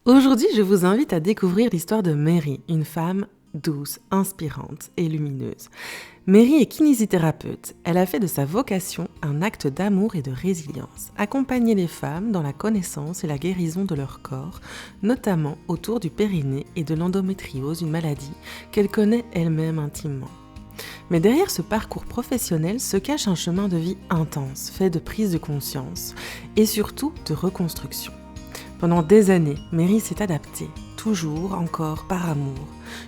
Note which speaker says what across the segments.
Speaker 1: Aujourd'hui, je vous invite à découvrir l'histoire de Mary, une femme douce, inspirante et lumineuse. Mary est kinésithérapeute. Elle a fait de sa vocation un acte d'amour et de résilience, accompagner les femmes dans la connaissance et la guérison de leur corps, notamment autour du périnée et de l'endométriose, une maladie qu'elle connaît elle-même intimement. Mais derrière ce parcours professionnel se cache un chemin de vie intense, fait de prise de conscience et surtout de reconstruction. Pendant des années, Mary s'est adaptée, toujours, encore, par amour,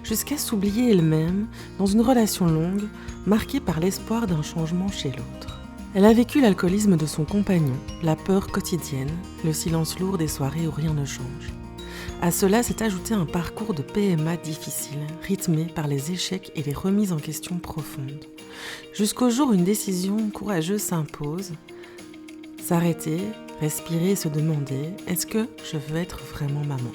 Speaker 1: jusqu'à s'oublier elle-même dans une relation longue, marquée par l'espoir d'un changement chez l'autre. Elle a vécu l'alcoolisme de son compagnon, la peur quotidienne, le silence lourd des soirées où rien ne change. À cela s'est ajouté un parcours de PMA difficile, rythmé par les échecs et les remises en question profondes. Jusqu'au jour où une décision courageuse s'impose, s'arrêter, respirer et se demander « Est-ce que je veux être vraiment maman ?»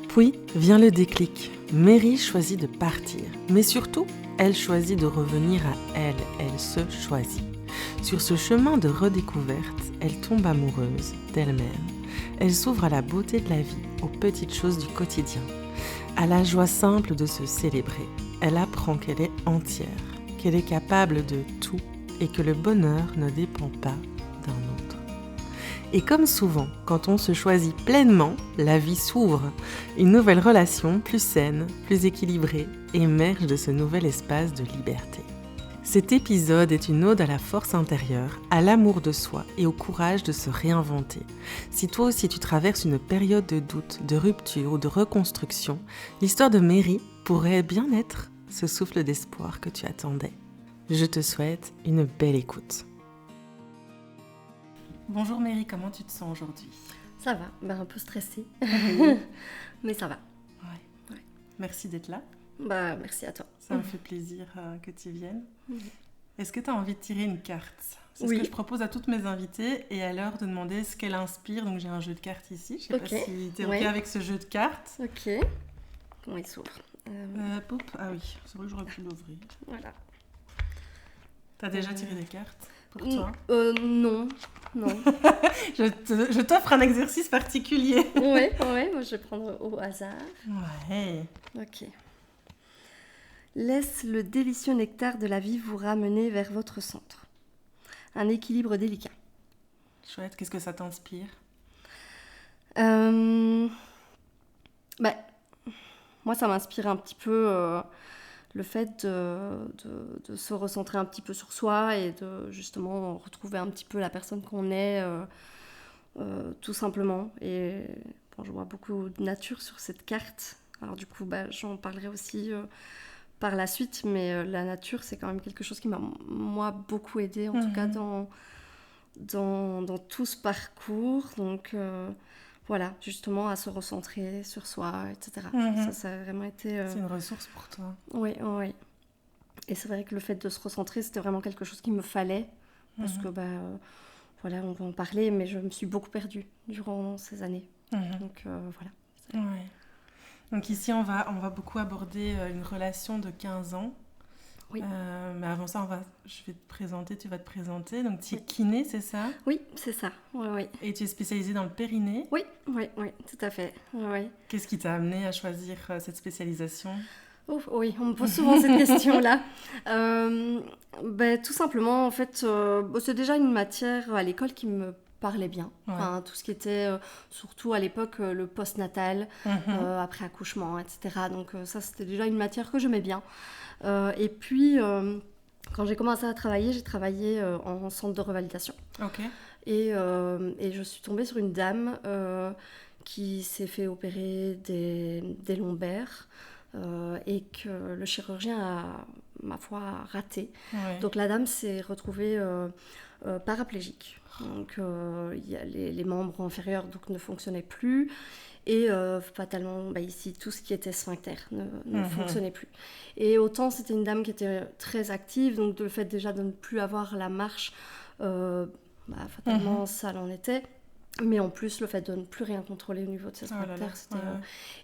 Speaker 1: Puis vient le déclic. Mary choisit de partir, mais surtout, elle choisit de revenir à elle. Elle se choisit. Sur ce chemin de redécouverte, elle tombe amoureuse d'elle-même. Elle s'ouvre à la beauté de la vie, aux petites choses du quotidien, à la joie simple de se célébrer. Elle apprend qu'elle est entière, qu'elle est capable de tout et que le bonheur ne dépend pas d'un autre. Et comme souvent, quand on se choisit pleinement, la vie s'ouvre. Une nouvelle relation, plus saine, plus équilibrée, émerge de ce nouvel espace de liberté. Cet épisode est une ode à la force intérieure, à l'amour de soi et au courage de se réinventer. Si toi aussi tu traverses une période de doute, de rupture ou de reconstruction, l'histoire de Mary pourrait bien être ce souffle d'espoir que tu attendais. Je te souhaite une belle écoute. Bonjour Mary, comment tu te sens aujourd'hui ?
Speaker 2: Ça va, un peu stressée, mais ça va.
Speaker 1: Ouais. Merci d'être là.
Speaker 2: Merci à toi.
Speaker 1: Ça me fait plaisir que tu viennes. Est-ce que tu as envie de tirer une carte ? C'est
Speaker 2: Oui.
Speaker 1: ce que je propose à toutes mes invitées et à l'heure de demander ce qu'elle inspire. Donc j'ai un jeu de cartes ici, je sais pas si tu es OK avec ce jeu de cartes.
Speaker 2: Ok, comment il s'ouvre
Speaker 1: Ah oui, c'est vrai que j'aurais pu l'ouvrir.
Speaker 2: Voilà.
Speaker 1: Tu as déjà tiré des cartes pour toi ?
Speaker 2: Non.
Speaker 1: Je t'offre un exercice particulier.
Speaker 2: Ouais, moi je vais prendre au hasard.
Speaker 1: Ouais.
Speaker 2: Ok. Laisse le délicieux nectar de la vie vous ramener vers votre centre. Un équilibre délicat.
Speaker 1: Chouette, qu'est-ce que ça t'inspire ?
Speaker 2: Moi ça m'inspire un petit peu le fait de se recentrer un petit peu sur soi et de justement retrouver un petit peu la personne qu'on est tout simplement. Et je vois beaucoup de nature sur cette carte. Alors du coup j'en parlerai aussi par la suite, mais la nature c'est quand même quelque chose qui m'a moi beaucoup aidée en tout cas dans tout ce parcours. Donc voilà, justement à se recentrer sur soi, etc. Ça a vraiment été...
Speaker 1: C'est une ressource pour toi.
Speaker 2: Oui. Et c'est vrai que le fait de se recentrer, c'était vraiment quelque chose qu'il me fallait. Parce que, voilà, on va en parler, mais je me suis beaucoup perdue durant ces années. Donc, voilà.
Speaker 1: Ouais. Donc ici, on va beaucoup aborder une relation de 15 ans.
Speaker 2: Oui.
Speaker 1: Mais avant ça, je vais te présenter, tu vas te présenter. Donc tu es kiné, c'est ça ?
Speaker 2: Oui, c'est ça. Oui.
Speaker 1: Et tu es spécialisée dans le périnée ?
Speaker 2: Oui, tout à fait. Oui.
Speaker 1: Qu'est-ce qui t'a amené à choisir cette spécialisation ?
Speaker 2: Oui, on me pose souvent cette question-là. Tout simplement, en fait, c'est déjà une matière à l'école qui me parlait bien.
Speaker 1: Ouais.
Speaker 2: Enfin, tout ce qui était, surtout à l'époque, le post-natal, après accouchement, etc. Donc ça, c'était déjà une matière que j'aimais bien. Et puis, quand j'ai commencé à travailler, j'ai travaillé en centre de revalidation.
Speaker 1: Ok.
Speaker 2: Et je suis tombée sur une dame qui s'est fait opérer des lombaires. Et que le chirurgien a, ma foi, raté.
Speaker 1: Ouais.
Speaker 2: Donc la dame s'est retrouvée paraplégique. Donc les membres inférieurs ne fonctionnaient plus. Et fatalement, ici, tout ce qui était sphincter ne fonctionnait plus. Et autant c'était une dame qui était très active, donc le fait déjà de ne plus avoir la marche, fatalement, ça l'en était. Mais en plus, le fait de ne plus rien contrôler au niveau de ses sphincters,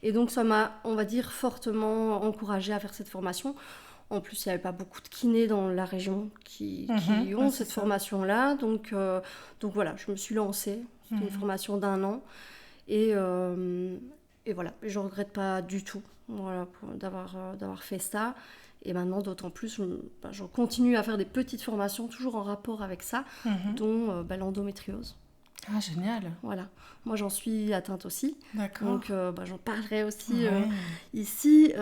Speaker 2: Et donc, ça m'a, on va dire, fortement encouragée à faire cette formation. En plus, il n'y avait pas beaucoup de kinés dans la région qui ont cette formation-là. Donc voilà, je me suis lancée. C'était une formation d'1 an. Et Et voilà, et je ne regrette pas du tout voilà, d'avoir fait ça. Et maintenant, d'autant plus, je continue à faire des petites formations, toujours en rapport avec ça, dont l'endométriose.
Speaker 1: Ah, génial.
Speaker 2: Voilà, moi j'en suis atteinte aussi.
Speaker 1: D'accord.
Speaker 2: Donc j'en parlerai aussi ici.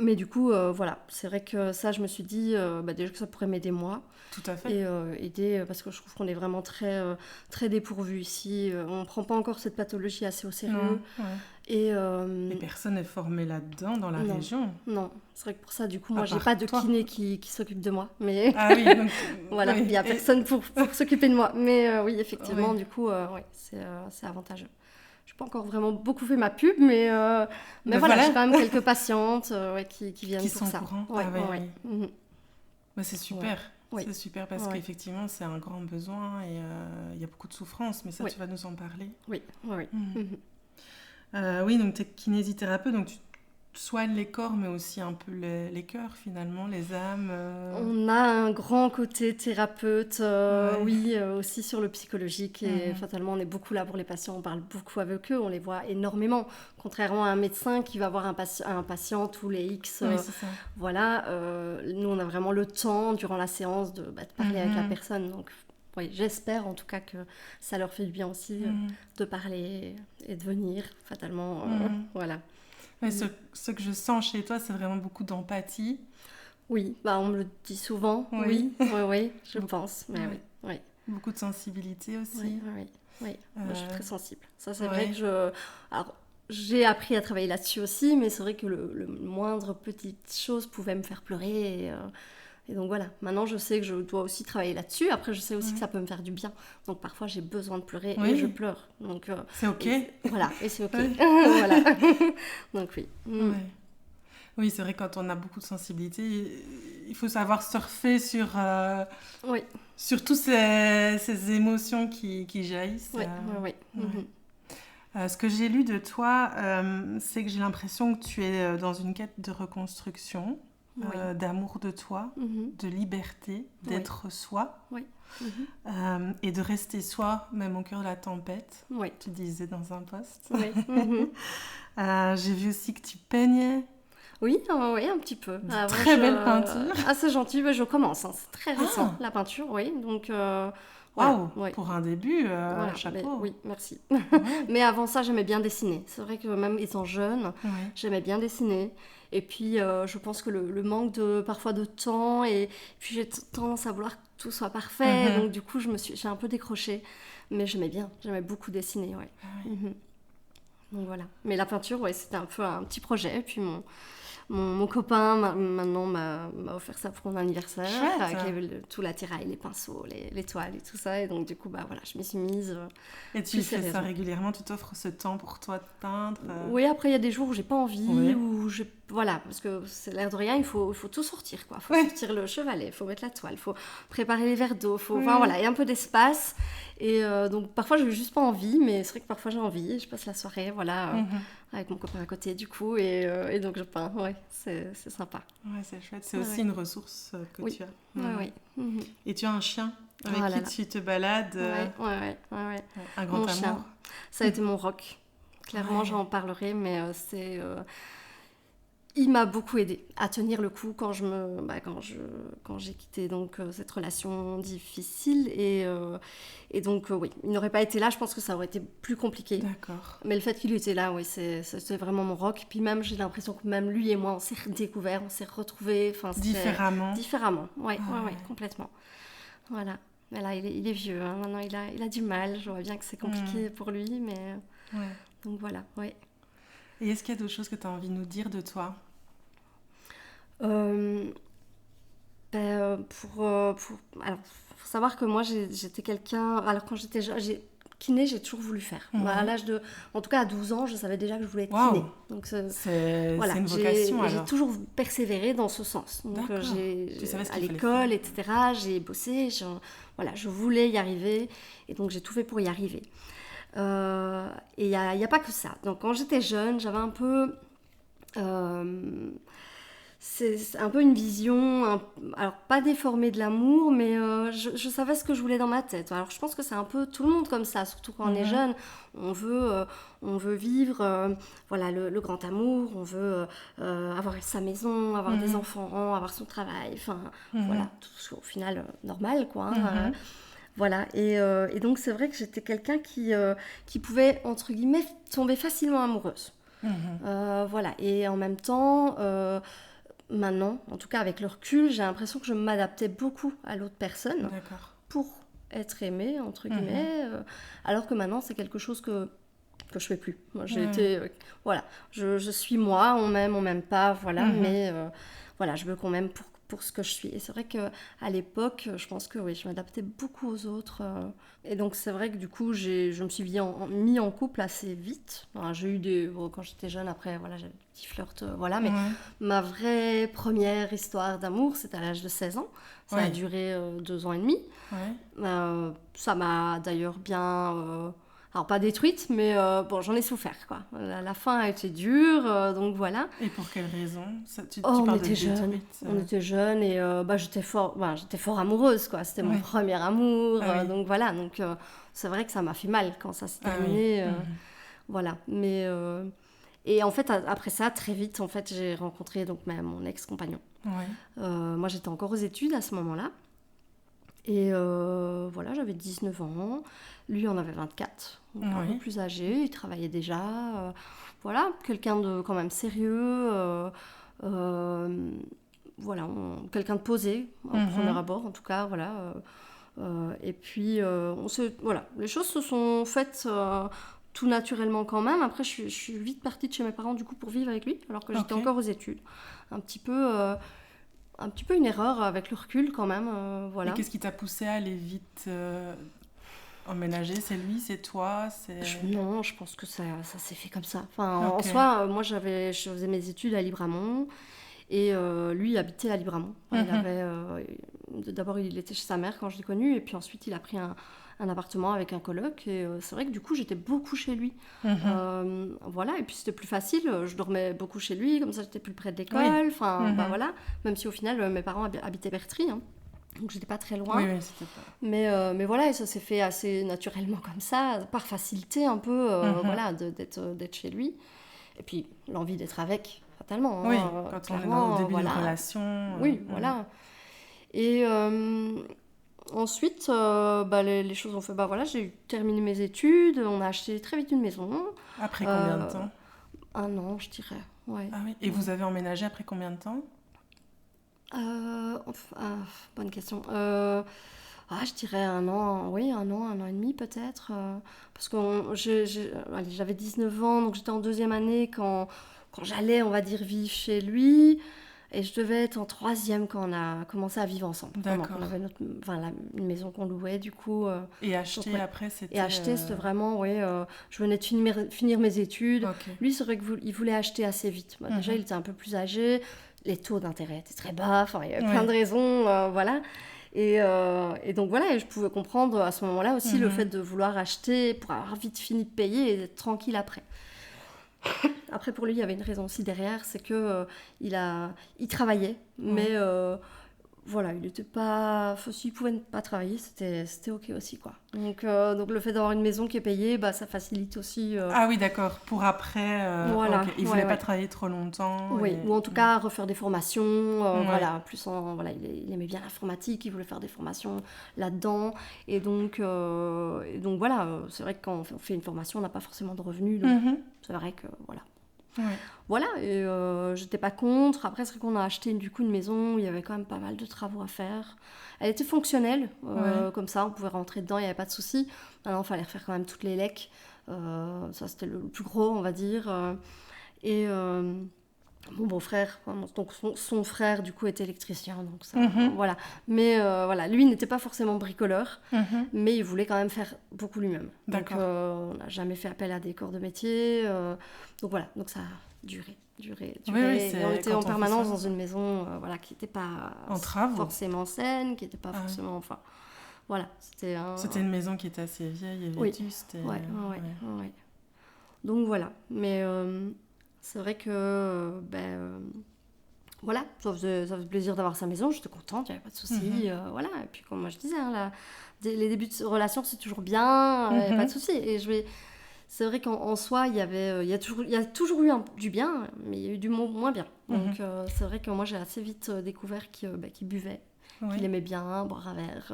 Speaker 2: Mais du coup, voilà, c'est vrai que ça, je me suis dit déjà que ça pourrait m'aider moi.
Speaker 1: Tout à fait.
Speaker 2: Et aider, parce que je trouve qu'on est vraiment très, très dépourvu ici. On ne prend pas encore cette pathologie assez au sérieux. Et
Speaker 1: personne n'est formé là-dedans dans la région.
Speaker 2: Non, c'est vrai que pour ça, du coup, moi, j'ai pas de kiné qui s'occupe de moi. Mais
Speaker 1: ah oui, donc,
Speaker 2: voilà, il n'y a personne pour s'occuper de moi. Mais oui, effectivement, du coup, c'est avantageux. Je n'ai pas encore vraiment beaucoup fait ma pub, mais voilà, j'ai quand même quelques patientes qui viennent
Speaker 1: qui
Speaker 2: pour
Speaker 1: sont
Speaker 2: ça.
Speaker 1: Courants. C'est super. Ouais. C'est super parce qu'effectivement, c'est un grand besoin et il y a beaucoup de souffrance, mais ça, tu vas nous en parler.
Speaker 2: Oui.
Speaker 1: Oui, donc tu es kinésithérapeute, donc tu soignes les corps, mais aussi un peu les cœurs, finalement, les âmes.
Speaker 2: On a un grand côté thérapeute, aussi sur le psychologique. Et fatalement, on est beaucoup là pour les patients, on parle beaucoup avec eux, on les voit énormément. Contrairement à un médecin qui va voir un patient tous les X. Voilà, nous, on a vraiment le temps, durant la séance, de parler avec la personne. Donc, oui, j'espère en tout cas que ça leur fait du bien aussi de parler et de venir, fatalement. Voilà.
Speaker 1: Mais ce que je sens chez toi, c'est vraiment beaucoup d'empathie.
Speaker 2: Oui, on me le dit souvent. Oui, je pense. Mais oui.
Speaker 1: Beaucoup de sensibilité aussi.
Speaker 2: Oui. Moi, je suis très sensible. Ça, c'est vrai que j'ai appris à travailler là-dessus aussi, mais c'est vrai que le moindre petite chose pouvait me faire pleurer. Et donc voilà, maintenant je sais que je dois aussi travailler là-dessus. Après, je sais aussi que ça peut me faire du bien. Donc parfois, j'ai besoin de pleurer et je pleure. Donc,
Speaker 1: c'est OK.
Speaker 2: Voilà, et c'est OK. Voilà. Donc oui.
Speaker 1: Oui, c'est vrai, quand on a beaucoup de sensibilité, il faut savoir surfer sur toutes ces émotions qui jaillissent.
Speaker 2: Oui.
Speaker 1: Ce que j'ai lu de toi, c'est que j'ai l'impression que tu es dans une quête de reconstruction. D'amour de toi, de liberté, d'être soi, et de rester soi, même au cœur de la tempête, tu disais dans un post. J'ai vu aussi que tu peignais.
Speaker 2: Oui, un petit peu.
Speaker 1: Très belle peinture.
Speaker 2: Ah, c'est gentil, je commence, c'est très récent, la peinture, donc...
Speaker 1: Waouh, pour un début, chapeau.
Speaker 2: Oui, merci. Mais avant ça, j'aimais bien dessiner. C'est vrai que même étant jeune, j'aimais bien dessiner. Et puis, je pense que le manque parfois de temps, et puis j'ai tendance à vouloir que tout soit parfait. Donc du coup, j'ai un peu décroché. Mais j'aimais beaucoup dessiner, Donc voilà. Mais la peinture, c'était un peu un petit projet. Et puis mon copain maintenant m'a offert ça pour mon anniversaire.
Speaker 1: Chouette.
Speaker 2: Avec tout l'attirail, les pinceaux, les toiles et tout ça. Et donc du coup, voilà, je m'y suis mise.
Speaker 1: Et tu fais ça régulièrement? Tu t'offres ce temps pour toi de peindre?
Speaker 2: Oui, après il y a des jours où j'ai pas envie, voilà, parce que c'est l'air de rien, il faut tout sortir, quoi. Il faut sortir le chevalet, il faut mettre la toile, il faut préparer les verres d'eau, voilà, il y a un peu d'espace. Et donc parfois j'ai juste pas envie, mais c'est vrai que parfois j'ai envie. Je passe la soirée, voilà, avec mon copain à côté du coup, et donc je peins. C'est sympa.
Speaker 1: Ouais, c'est chouette. C'est aussi une ressource que tu as.
Speaker 2: Oui.
Speaker 1: Et tu as un chien avec qui tu te balades. Un grand amour.
Speaker 2: Chien. Ça a été mon rock. Clairement, j'en parlerai, mais il m'a beaucoup aidé à tenir le coup quand j'ai quitté donc cette relation difficile, et donc il n'aurait pas été là, je pense que ça aurait été plus compliqué.
Speaker 1: D'accord.
Speaker 2: Mais le fait qu'il était là, c'était vraiment mon rock. Puis même, j'ai l'impression que même lui et moi, on s'est redécouverts, on s'est retrouvés. Différemment. Oui, complètement. Voilà. Mais là, il est vieux. Hein. Maintenant, il a du mal. Je vois bien que c'est compliqué pour lui, mais donc voilà.
Speaker 1: Et est-ce qu'il y a d'autres choses que tu as envie de nous dire de toi?
Speaker 2: Alors, faut savoir que moi, j'étais quelqu'un... Alors, quand j'étais jeune, kiné, j'ai toujours voulu faire. À l'âge de... En tout cas, à 12 ans, je savais déjà que je voulais être kiné. Donc,
Speaker 1: c'est une vocation, alors.
Speaker 2: J'ai toujours persévéré dans ce sens. Donc, à l'école, etc., j'ai bossé. Je voulais y arriver. Et donc, j'ai tout fait pour y arriver. Et il n'y a pas que ça. Donc, quand j'étais jeune, j'avais un peu... c'est un peu une vision, alors pas déformée de l'amour, mais je savais ce que je voulais dans ma tête. Alors je pense que c'est un peu tout le monde comme ça, surtout quand on est jeune. On veut vivre voilà, le grand amour, on veut avoir sa maison, avoir des enfants, avoir son travail, enfin voilà, tout ce au final normal quoi. Hein, voilà, et donc c'est vrai que j'étais quelqu'un qui pouvait, entre guillemets, tomber facilement amoureuse. Voilà, et en même temps, maintenant, en tout cas avec le recul, j'ai l'impression que je m'adaptais beaucoup à l'autre personne
Speaker 1: D'accord.
Speaker 2: pour être aimée, entre guillemets, alors que maintenant c'est quelque chose que je fais plus. Moi, j'ai été, voilà, je suis moi, on m'aime pas, voilà, mais voilà, je veux qu'on m'aime pour ce que je suis. Et c'est vrai qu'à l'époque, je pense que oui, je m'adaptais beaucoup aux autres. Et donc c'est vrai que du coup, je me suis mis en couple assez vite. Alors, j'ai eu quand j'étais jeune, après, voilà, j'avais des petits flirts, voilà, mais ma vraie première histoire d'amour, c'était à l'âge de 16 ans. Ça a duré 2 ans et demi. Ça m'a d'ailleurs bien... alors pas détruite, mais bon, j'en ai souffert, quoi. La fin a été dure, donc voilà.
Speaker 1: Et pour quelle raison tu
Speaker 2: on
Speaker 1: parles
Speaker 2: était
Speaker 1: de
Speaker 2: jeunes,
Speaker 1: détruite,
Speaker 2: on était jeunes et j'étais fort amoureuse, quoi. C'était mon premier amour, donc voilà. Donc c'est vrai que ça m'a fait mal quand ça s'est terminé, voilà. Mais et en fait après ça, très vite, en fait, j'ai rencontré donc mon ex-compagnon. Moi, j'étais encore aux études à ce moment-là. Et voilà, j'avais 19 ans, lui en avait 24, donc un peu plus âgé, il travaillait déjà, voilà, quelqu'un de quand même sérieux, voilà, quelqu'un de posé, au premier abord en tout cas, voilà. Et puis, voilà, les choses se sont faites tout naturellement quand même. Après, je suis vite partie de chez mes parents du coup pour vivre avec lui, alors que j'étais encore aux études. Un petit peu une erreur avec le recul quand même, voilà.
Speaker 1: Et qu'est-ce qui t'a poussé à aller vite emménager? C'est lui, c'est toi,
Speaker 2: Non, je pense que ça s'est fait comme ça. Enfin, en soi, moi je faisais mes études à Libramont et lui il habitait à Libramont. D'abord il était chez sa mère quand je l'ai connu et puis ensuite il a pris un appartement avec un coloc et c'est vrai que du coup j'étais beaucoup chez lui. Voilà, et puis c'était plus facile, je dormais beaucoup chez lui, comme ça j'étais plus près de l'école, enfin voilà, même si au final mes parents habitaient Bertry, hein, donc j'étais pas très loin.
Speaker 1: C'était pas...
Speaker 2: mais voilà, et ça s'est fait assez naturellement comme ça, par facilité un peu, voilà, d'être chez lui. Et puis l'envie d'être avec, fatalement.
Speaker 1: Oui,
Speaker 2: hein,
Speaker 1: quand on est dans le début
Speaker 2: voilà.
Speaker 1: d'une relation.
Speaker 2: Oui, voilà. Et ensuite, les choses ont fait, voilà, j'ai terminé mes études, on a acheté très vite une maison.
Speaker 1: Après combien de temps?
Speaker 2: 1 an, je dirais. Ouais.
Speaker 1: Ah oui. Et vous avez emménagé après combien de temps?
Speaker 2: Bonne question. Je dirais 1 an, oui, 1 an et demi peut-être. Parce que j'avais 19 ans, donc j'étais en 2e année quand j'allais, on va dire, vivre chez lui. Et je devais être en 3e quand on a commencé à vivre ensemble.
Speaker 1: D'accord.
Speaker 2: On avait une maison qu'on louait, du coup.
Speaker 1: Et acheter après, c'était...
Speaker 2: Et acheter, c'était vraiment, je venais de finir mes études.
Speaker 1: Okay.
Speaker 2: Lui, c'est vrai qu'il voulait acheter assez vite. Déjà, il était un peu plus âgé. Les taux d'intérêt étaient très bas. Enfin, il y avait plein de raisons, voilà. Et donc, voilà, et je pouvais comprendre à ce moment-là aussi le fait de vouloir acheter pour avoir vite fini de payer et d'être tranquille après. Après, pour lui, il y avait une raison aussi derrière, c'est que il travaillait, mais voilà, il était pas... S'il pouvait ne pas travailler, c'était ok aussi, quoi. Donc le fait d'avoir une maison qui est payée, ça facilite aussi...
Speaker 1: Ah oui, d'accord. Pour après...
Speaker 2: voilà.
Speaker 1: Okay. Il voulait pas travailler trop longtemps.
Speaker 2: Oui, ou en tout cas refaire des formations. Voilà, plus voilà, il aimait bien l'informatique, il voulait faire des formations là-dedans. Et donc voilà, c'est vrai que quand on fait une formation, on n'a pas forcément de revenus. Donc c'est vrai que voilà. Voilà, et j'étais pas contre. Après, c'est vrai qu'on a acheté du coup une maison où il y avait quand même pas mal de travaux à faire. Elle était fonctionnelle, comme ça, on pouvait rentrer dedans, il n'y avait pas de souci. Maintenant, il fallait refaire quand même toutes les lecs. Ça, c'était le plus gros, on va dire. Et mon beau-frère, donc son frère, du coup, était électricien. Donc ça, voilà. Mais voilà, lui n'était pas forcément bricoleur, mais il voulait quand même faire beaucoup lui-même. Donc on n'a jamais fait appel à des corps de métier. Donc voilà, donc ça a duré.
Speaker 1: Oui,
Speaker 2: Et on était en permanence dans une maison qui n'était pas forcément saine, qui n'était pas forcément... Enfin, voilà,
Speaker 1: c'était une maison qui était assez vieille et vétuste.
Speaker 2: Oui, donc voilà. Mais c'est vrai que Voilà, ça faisait plaisir d'avoir sa maison, j'étais contente, il n'y avait pas de souci, voilà. Et puis comme moi je disais, hein, les débuts de relation c'est toujours bien, il n'y a pas de souci. Et c'est vrai qu'en soi, il y a toujours eu du bien, mais il y a eu du moins bien. Donc c'est vrai que moi j'ai assez vite découvert qu'il buvait, qu'il aimait bien boire un verre,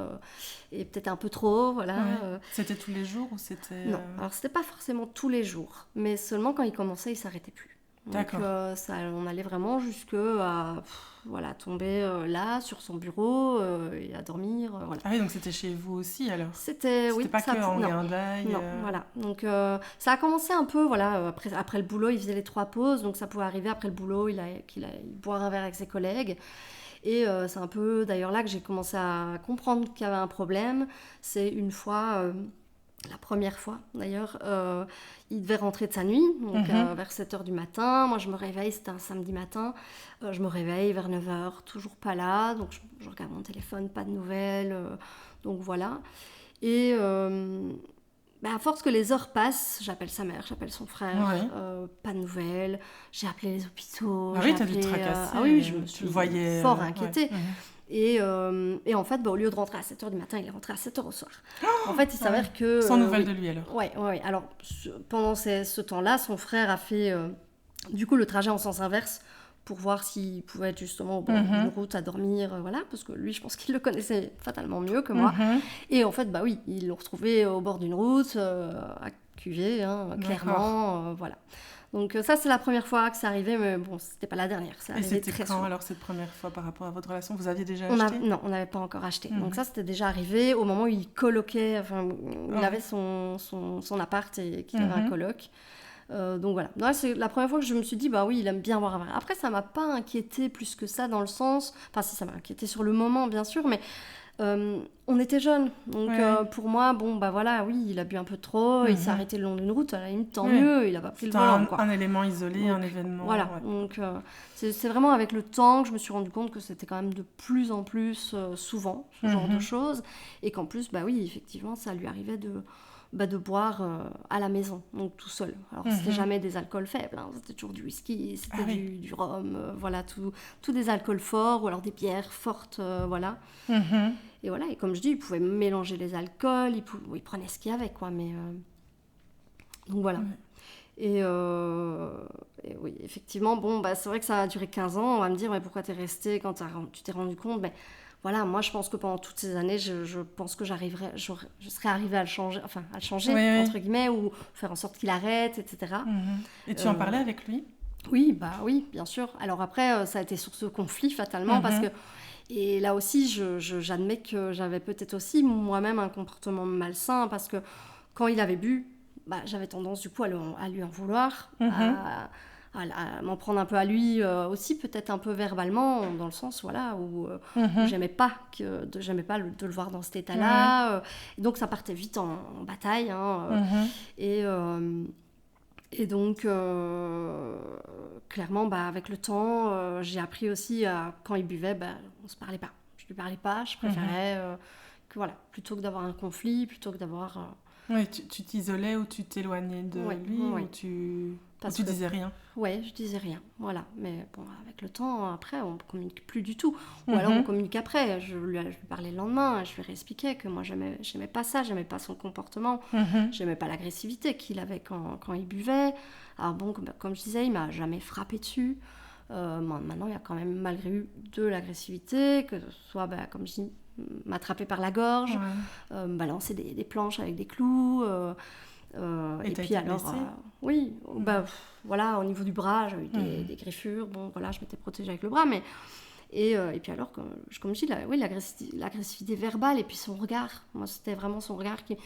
Speaker 2: et peut-être un peu trop, voilà.
Speaker 1: Ouais. C'était tous les jours ou c'était...
Speaker 2: Non, alors c'était pas forcément tous les jours, mais seulement quand il commençait, il s'arrêtait plus. Donc on allait vraiment jusque à voilà, tomber là sur son bureau et à dormir, voilà.
Speaker 1: Ah oui, donc c'était chez vous aussi alors?
Speaker 2: C'était oui,
Speaker 1: pas que en Guindaille.
Speaker 2: Non, voilà. Donc ça a commencé un peu, voilà, après le boulot, il faisait les 3 pauses, donc ça pouvait arriver après le boulot, il boire un verre avec ses collègues. Et c'est un peu d'ailleurs là que j'ai commencé à comprendre qu'il y avait un problème. C'est une fois, la première fois d'ailleurs, il devait rentrer de sa nuit, donc vers 7h du matin. Moi je me réveille, c'était un samedi matin, je me réveille vers 9h, toujours pas là, donc je regarde mon téléphone, pas de nouvelles, donc voilà. Et à force que les heures passent, j'appelle sa mère, j'appelle son frère, pas de nouvelles, j'ai appelé les hôpitaux.
Speaker 1: Ah oui, t'as dû te tracasser.
Speaker 2: Ah oui, je me suis fort inquiétée.
Speaker 1: Ouais.
Speaker 2: Et en fait, au lieu de rentrer à 7h du matin, il est rentré à 7h au soir. En fait, il s'avère que...
Speaker 1: Sans nouvelles de lui alors.
Speaker 2: Oui. Alors, pendant ce temps-là, son frère a fait du coup le trajet en sens inverse pour voir s'il pouvait être justement au bord d'une route à dormir, voilà, parce que lui, je pense qu'il le connaissait fatalement mieux que moi. Et en fait, oui, ils l'ont retrouvé au bord d'une route, à cuver, clairement, voilà. Donc ça, c'est la première fois que c'est arrivé, mais bon, c'était pas la dernière. Ça
Speaker 1: et c'était
Speaker 2: très
Speaker 1: quand
Speaker 2: souvent.
Speaker 1: Alors cette première fois par rapport à votre relation, vous aviez déjà acheté?
Speaker 2: Non, on n'avait pas encore acheté. Donc ça, c'était déjà arrivé au moment où il coloquait, enfin, il avait son appart et qu'il avait un coloc. Donc voilà. Non, c'est la première fois que je me suis dit, oui, il aime bien boire un verre. Après, ça m'a pas inquiété plus que ça dans le sens... Enfin, si, ça m'a inquiété sur le moment, bien sûr, mais on était jeunes. Donc pour moi, voilà, oui, il a bu un peu trop, il s'est arrêté le long d'une route, à la limite, tant mieux, il a pas pris le volant, quoi.
Speaker 1: Un élément isolé, un événement.
Speaker 2: Voilà, donc c'est vraiment avec le temps que je me suis rendu compte que c'était quand même de plus en plus souvent, ce genre de choses, et qu'en plus, oui, effectivement, ça lui arrivait de boire à la maison, donc tout seul. Alors c'était jamais des alcools faibles, hein, c'était toujours du whisky, c'était du rhum, voilà, tout des alcools forts, ou alors des bières fortes, voilà. Et voilà, et comme je dis, il pouvait mélanger les alcools, il prenait ce qu'il y avait, quoi, mais... Donc voilà. Et oui, effectivement, c'est vrai que ça a duré 15 ans, on va me dire, mais pourquoi t'es resté quand tu t'es rendu compte, mais... Voilà, moi je pense que pendant toutes ces années, je pense que je serais arrivée à le changer, entre guillemets, ou faire en sorte qu'il arrête, etc.
Speaker 1: Et tu en parlais avec lui?
Speaker 2: Oui, oui, bien sûr. Alors après, ça a été source de conflit fatalement, parce que, et là aussi, j'admets que j'avais peut-être aussi moi-même un comportement malsain, parce que quand il avait bu, j'avais tendance du coup à lui en vouloir, à m'en prendre un peu à lui aussi, peut-être un peu verbalement, dans le sens où j'aimais pas de le voir dans cet état-là. Donc ça partait vite en bataille. Et donc, clairement, avec le temps, j'ai appris aussi, quand il buvait, on se parlait pas. Je lui parlais pas, je préférais plutôt que d'avoir un conflit, plutôt que d'avoir...
Speaker 1: Oui, tu t'isolais ou tu t'éloignais de lui ou tu disais rien?
Speaker 2: Oui, je disais rien, voilà. Mais bon, avec le temps, après, on ne communique plus du tout. Ou alors on communique après. Je lui parlais le lendemain, je lui réexpliquais que moi, j'aimais pas ça, j'aimais pas son comportement, j'aimais pas l'agressivité qu'il avait quand il buvait. Alors bon, comme je disais, il m'a jamais frappé dessus. Maintenant, il y a quand même malgré eu de l'agressivité, que ce soit, comme je dis, m'attraper par la gorge, balancer des planches avec des clous... et puis alors, oui, voilà, au niveau du bras, j'avais eu des griffures, je m'étais protégée avec le bras, mais et puis alors, comme je dis, l'agressivité verbale et puis son regard, moi c'était vraiment son regard qui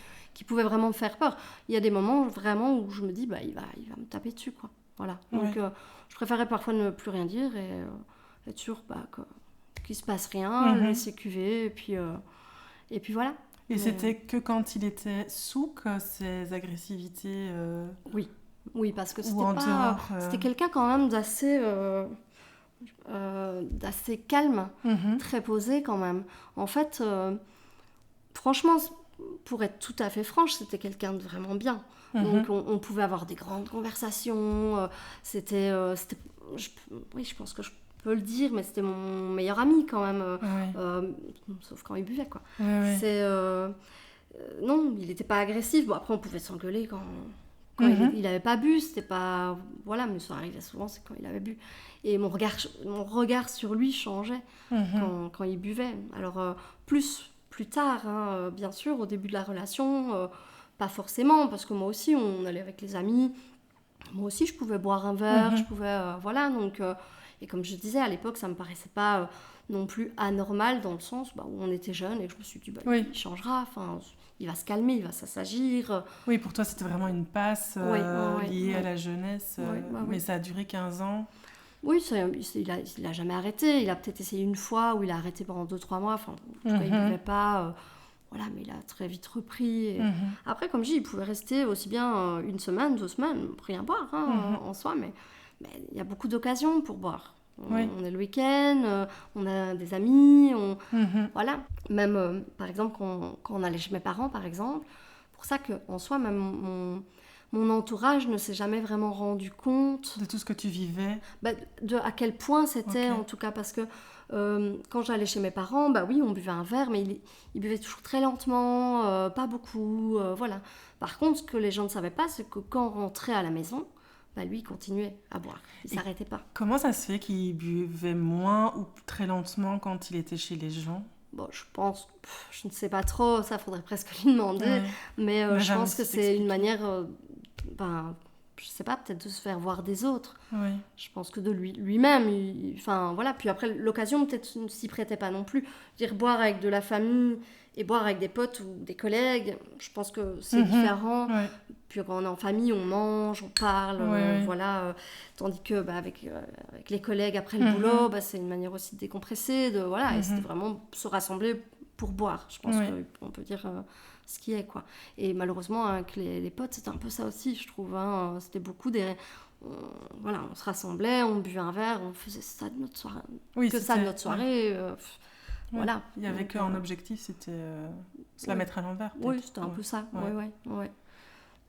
Speaker 2: pouvait vraiment me faire peur. Il y a des moments vraiment où je me dis, il va me taper dessus, quoi. Voilà. Donc je préférais parfois ne plus rien dire et être sûre qu'il se passe rien, le laisser cuver et puis voilà.
Speaker 1: Et c'était que quand il était sous que ces agressivités...
Speaker 2: Oui, parce que c'était quelqu'un quand même d'assez calme, très posé quand même. En fait, franchement, pour être tout à fait franche, c'était quelqu'un de vraiment bien. Donc on pouvait avoir des grandes conversations. Je pense que je peux le dire, mais c'était mon meilleur ami quand même, sauf quand il buvait, quoi. C'est... non, il n'était pas agressif. Bon, après, on pouvait s'engueuler quand il n'avait pas bu. C'était pas... Voilà, mais ça arrivait souvent, c'est quand il avait bu. Et mon regard sur lui changeait quand il buvait. Alors, plus tard, hein, bien sûr, au début de la relation, pas forcément, parce que moi aussi, on allait avec les amis. Moi aussi, je pouvais boire un verre, je pouvais... voilà, donc... et comme je disais, à l'époque, ça me paraissait pas non plus anormal, dans le sens où on était jeunes, et que je me suis dit, il changera, enfin... Il va se calmer, il va s'assagir.
Speaker 1: Oui, pour toi, c'était vraiment une passe liée à la jeunesse. Mais ça a duré 15 ans.
Speaker 2: Oui, il a jamais arrêté. Il a peut-être essayé une fois, où il a arrêté pendant 2-3 mois. Enfin, en tout cas, il ne buvait pas. Voilà, mais il a très vite repris. Et... Après, comme je dis, il pouvait rester aussi bien 1 semaine, 2 semaines, rien boire en soi. Mais il y a beaucoup d'occasions pour boire. On est le week-end, on a des amis, voilà. Même, par exemple, quand on allait chez mes parents, par exemple, pour ça qu'en soi, même mon entourage ne s'est jamais vraiment rendu compte...
Speaker 1: De tout ce que tu vivais.
Speaker 2: À quel point c'était, en tout cas, parce que quand j'allais chez mes parents, oui, on buvait un verre, mais ils buvaient toujours très lentement, pas beaucoup, voilà. Par contre, ce que les gens ne savaient pas, c'est que quand on rentrait à la maison... lui, il continuait à boire. Il ne s'arrêtait pas.
Speaker 1: Comment ça se fait qu'il buvait moins ou très lentement quand il était chez les gens ?
Speaker 2: Bon, je pense... je ne sais pas trop, ça, faudrait presque lui demander. Mais je pense que c'est une manière... je ne sais pas, peut-être de se faire voir des autres. Je pense que de lui-même. Enfin, voilà. Puis après, l'occasion, peut-être, ne s'y prêtait pas non plus. Dire boire avec de la famille et boire avec des potes ou des collègues, je pense que c'est différent. Puis quand on est en famille, on mange, on parle, voilà. Tandis que avec les collègues après le boulot, c'est une manière aussi de décompresser, et c'était vraiment se rassembler pour boire. Je pense qu'on peut dire ce qui est, quoi. Et malheureusement, avec les potes, c'était un peu ça aussi, je trouve. Hein. C'était beaucoup on se rassemblait, on buvait un verre, on faisait ça de notre soirée. Ça de notre soirée. Voilà.
Speaker 1: Il n'y avait qu'un objectif, c'était se la mettre à l'envers. Peut-être.
Speaker 2: Oui, c'était un peu ça. Ouais.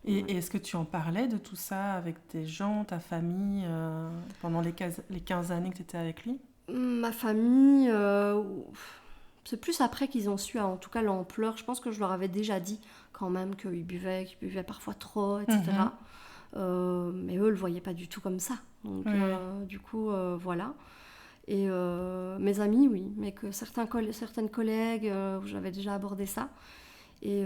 Speaker 1: Et est-ce que tu en parlais de tout ça avec tes gens, ta famille, pendant les 15 années que tu étais avec lui ?
Speaker 2: Ma famille, c'est plus après qu'ils ont su, en tout cas, l'ampleur. Je pense que je leur avais déjà dit quand même qu'ils buvaient parfois trop, etc. Mais eux ne le voyaient pas du tout comme ça. Donc, du coup, voilà. Et mes amis, oui, mais que certaines collègues, j'avais déjà abordé ça. Et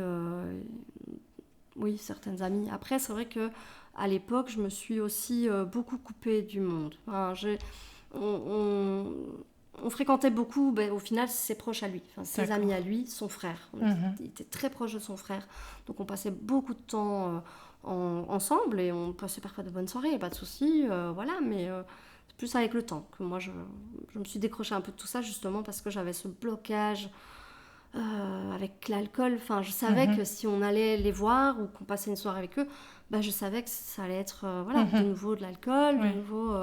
Speaker 2: oui, certaines amies. Après, c'est vrai qu'à l'époque, je me suis aussi beaucoup coupée du monde. Enfin, on fréquentait beaucoup, au final, ses proches à lui, ses amis à lui, son frère. Il était très proche de son frère. Donc, on passait beaucoup de temps ensemble et on passait parfois de bonnes soirées, pas de soucis, voilà, mais... c'est plus avec le temps que moi je me suis décrochée un peu de tout ça, justement parce que j'avais ce blocage avec l'alcool. Enfin, je savais que si on allait les voir ou qu'on passait une soirée avec eux, je savais que ça allait être de nouveau de l'alcool, de nouveau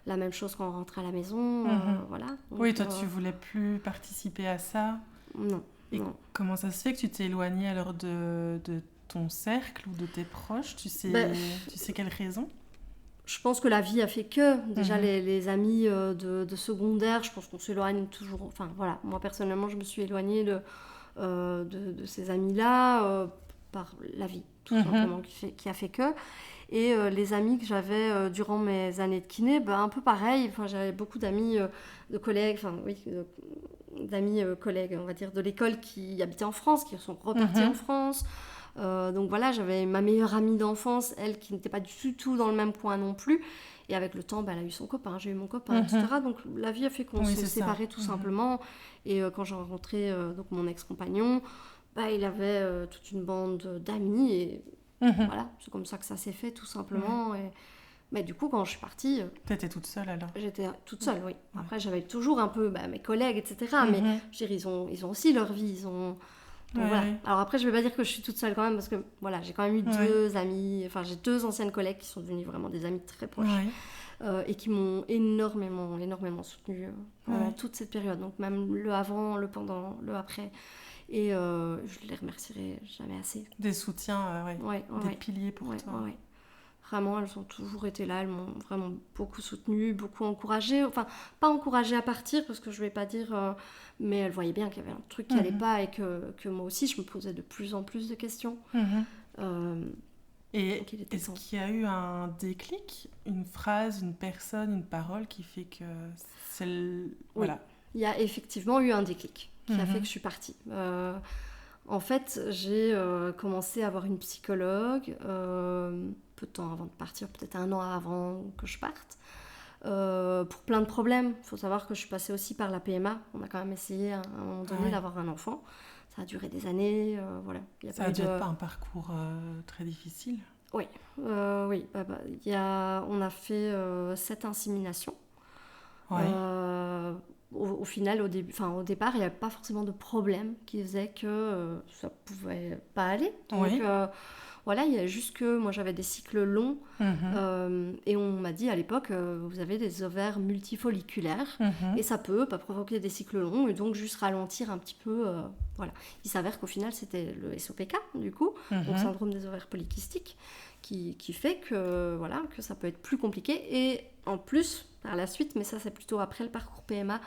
Speaker 2: la même chose quand on rentrait à la maison. Voilà. Donc,
Speaker 1: oui, toi tu voulais plus participer à ça.
Speaker 2: Non.
Speaker 1: Et comment ça se fait que tu t'es éloignée alors de ton cercle ou de tes proches ? Tu sais quelle raison ?
Speaker 2: Je pense que la vie a fait que, déjà les amis de secondaire, je pense qu'on s'éloigne toujours, enfin voilà, moi personnellement je me suis éloignée de ces amis-là par la vie, tout simplement, qui a fait que. Et les amis que j'avais durant mes années de kiné, un peu pareil, j'avais beaucoup d'amis, de collègues, d'amis collègues, on va dire, de l'école qui habitaient en France, qui sont repartis en France. Donc voilà, j'avais ma meilleure amie d'enfance, elle qui n'était pas du tout dans le même coin non plus. Et avec le temps, elle a eu son copain, j'ai eu mon copain, etc. Donc la vie a fait qu'on s'est séparés tout simplement. Et quand j'ai rencontré donc mon ex-compagnon, il avait toute une bande d'amis. Et voilà, c'est comme ça que ça s'est fait tout simplement. Et... Mais du coup, quand je suis partie...
Speaker 1: T'étais toute seule alors ?
Speaker 2: J'étais toute seule, oui. Après, j'avais toujours un peu mes collègues, etc. Mais je veux dire, ils ont aussi leur vie, Donc, voilà. Alors après, je ne vais pas dire que je suis toute seule quand même, parce que voilà, j'ai quand même eu deux amis, j'ai 2 anciennes collègues qui sont devenues vraiment des amies très proches et qui m'ont énormément soutenue pendant toute cette période. Donc même le avant, le pendant, le après. Et je les remercierai jamais assez.
Speaker 1: Des soutiens, des piliers pour toi.
Speaker 2: Vraiment, elles ont toujours été là, elles m'ont vraiment beaucoup soutenue, beaucoup encouragée. Enfin, pas encouragée à partir, parce que je vais pas dire... mais elles voyaient bien qu'il y avait un truc qui allait pas et que moi aussi, je me posais de plus en plus de questions.
Speaker 1: Et est-ce qu'il y a eu un déclic, une phrase, une personne, une parole qui fait que c'est voilà.
Speaker 2: Oui, il y a effectivement eu un déclic qui a fait que je suis partie. En fait, j'ai commencé à avoir une psychologue peu de temps avant de partir, peut-être 1 an avant que je parte, pour plein de problèmes. Il faut savoir que je suis passée aussi par la PMA. On a quand même essayé à un moment donné d'avoir un enfant. Ça a duré des années. Voilà.
Speaker 1: Ça a dû être pas un parcours très difficile.
Speaker 2: Oui. On a fait 7 inséminations.
Speaker 1: Ouais.
Speaker 2: Au final, au départ, il n'y avait pas forcément de problème qui faisait que ça pouvait pas aller. Donc, voilà, il y a juste que moi, j'avais des cycles longs et on m'a dit à l'époque, vous avez des ovaires multifolliculaires et ça peut provoquer des cycles longs et donc juste ralentir un petit peu. Voilà. Il s'avère qu'au final, c'était le SOPK, du coup, donc syndrome des ovaires polykystiques, qui fait que ça peut être plus compliqué. Et en plus, par la suite, mais ça c'est plutôt après le parcours PMA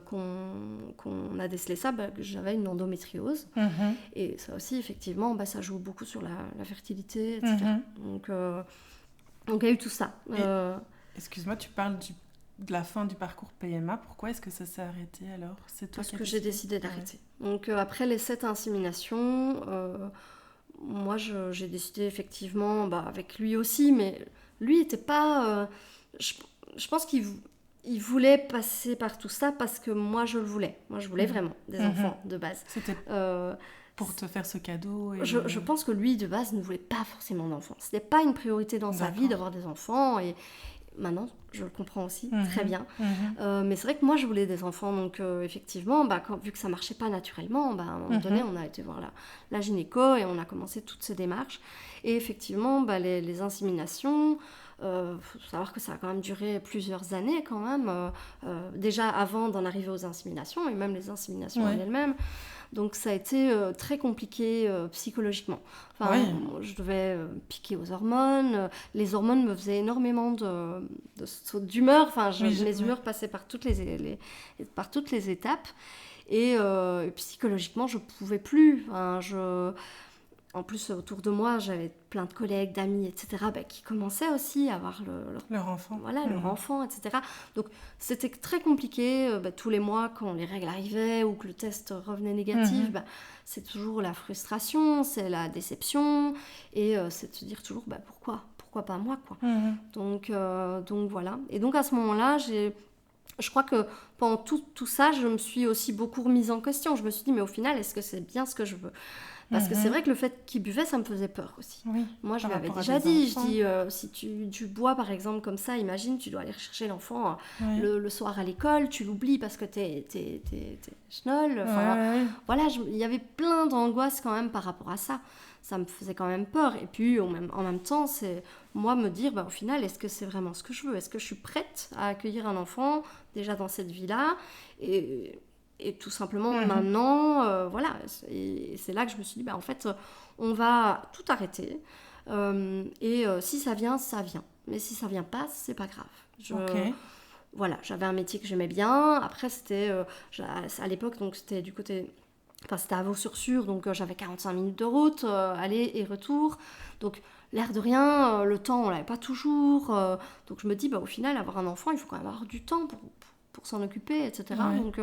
Speaker 2: qu'on a décelé ça, que j'avais une endométriose. Et ça aussi, effectivement, ça joue beaucoup sur la fertilité, etc. Donc il y a eu tout ça.
Speaker 1: Excuse-moi, tu parles de la fin du parcours PMA. Pourquoi est-ce que ça s'est arrêté alors? C'est toi
Speaker 2: Parce que j'ai décidé d'arrêter. Donc après les 7 inséminations... moi, j'ai décidé effectivement, avec lui aussi, mais lui n'était pas... je pense qu'il voulait passer par tout ça parce que moi, je le voulais. Moi, je voulais vraiment des enfants, de base.
Speaker 1: C'était pour te faire ce cadeau
Speaker 2: je pense que lui, de base, ne voulait pas forcément d'enfants. Ce n'était pas une priorité dans sa vie d'avoir des enfants. Et maintenant, je le comprends aussi très bien. Mais c'est vrai que moi, je voulais des enfants. Donc, effectivement, vu que ça ne marchait pas naturellement, à un moment donné, on a été voir la gynéco et on a commencé toutes ces démarches. Et effectivement, les inséminations, faut savoir que ça a quand même duré plusieurs années quand même. Déjà avant d'en arriver aux inséminations et même les inséminations en elles-mêmes. Donc ça a été très compliqué psychologiquement. Je devais piquer aux hormones. Les hormones me faisaient énormément de sautes d'humeur. Mes humeurs passaient par toutes les étapes. Et psychologiquement, je ne pouvais plus. En plus, autour de moi, j'avais plein de collègues, d'amis, etc., qui commençaient aussi à avoir
Speaker 1: leur enfant.
Speaker 2: Voilà, leur enfant, etc. Donc, c'était très compliqué. Tous les mois, quand les règles arrivaient ou que le test revenait négatif, c'est toujours la frustration, c'est la déception. Et c'est de se dire toujours, pourquoi pas moi, quoi. Donc, voilà. Et donc, à ce moment-là, je crois que pendant tout ça, je me suis aussi beaucoup remise en question. Je me suis dit, mais au final, est-ce que c'est bien ce que je veux ? Parce que c'est vrai que le fait qu'il buvait, ça me faisait peur aussi. Oui, moi, je lui avais déjà dit, si tu bois par exemple comme ça, imagine, tu dois aller chercher l'enfant le soir à l'école, tu l'oublies parce que t'es schnoll. Voilà, il y avait plein d'angoisses quand même par rapport à ça. Ça me faisait quand même peur. Et puis, en même temps, c'est moi me dire, au final, est-ce que c'est vraiment ce que je veux ? Est-ce que je suis prête à accueillir un enfant déjà dans cette vie-là ? Et tout simplement, maintenant, voilà. Et c'est là que je me suis dit, en fait, on va tout arrêter. Si ça vient, ça vient. Mais si ça vient pas, c'est pas grave. Voilà, j'avais un métier que j'aimais bien. Après, c'était à l'époque, donc c'était du côté... c'était à Vaux-sur-Sûre, donc j'avais 45 minutes de route, aller et retour. Donc, l'air de rien, le temps, on l'avait pas toujours. Donc, je me dis, au final, avoir un enfant, il faut quand même avoir du temps pour s'en occuper, etc. Donc,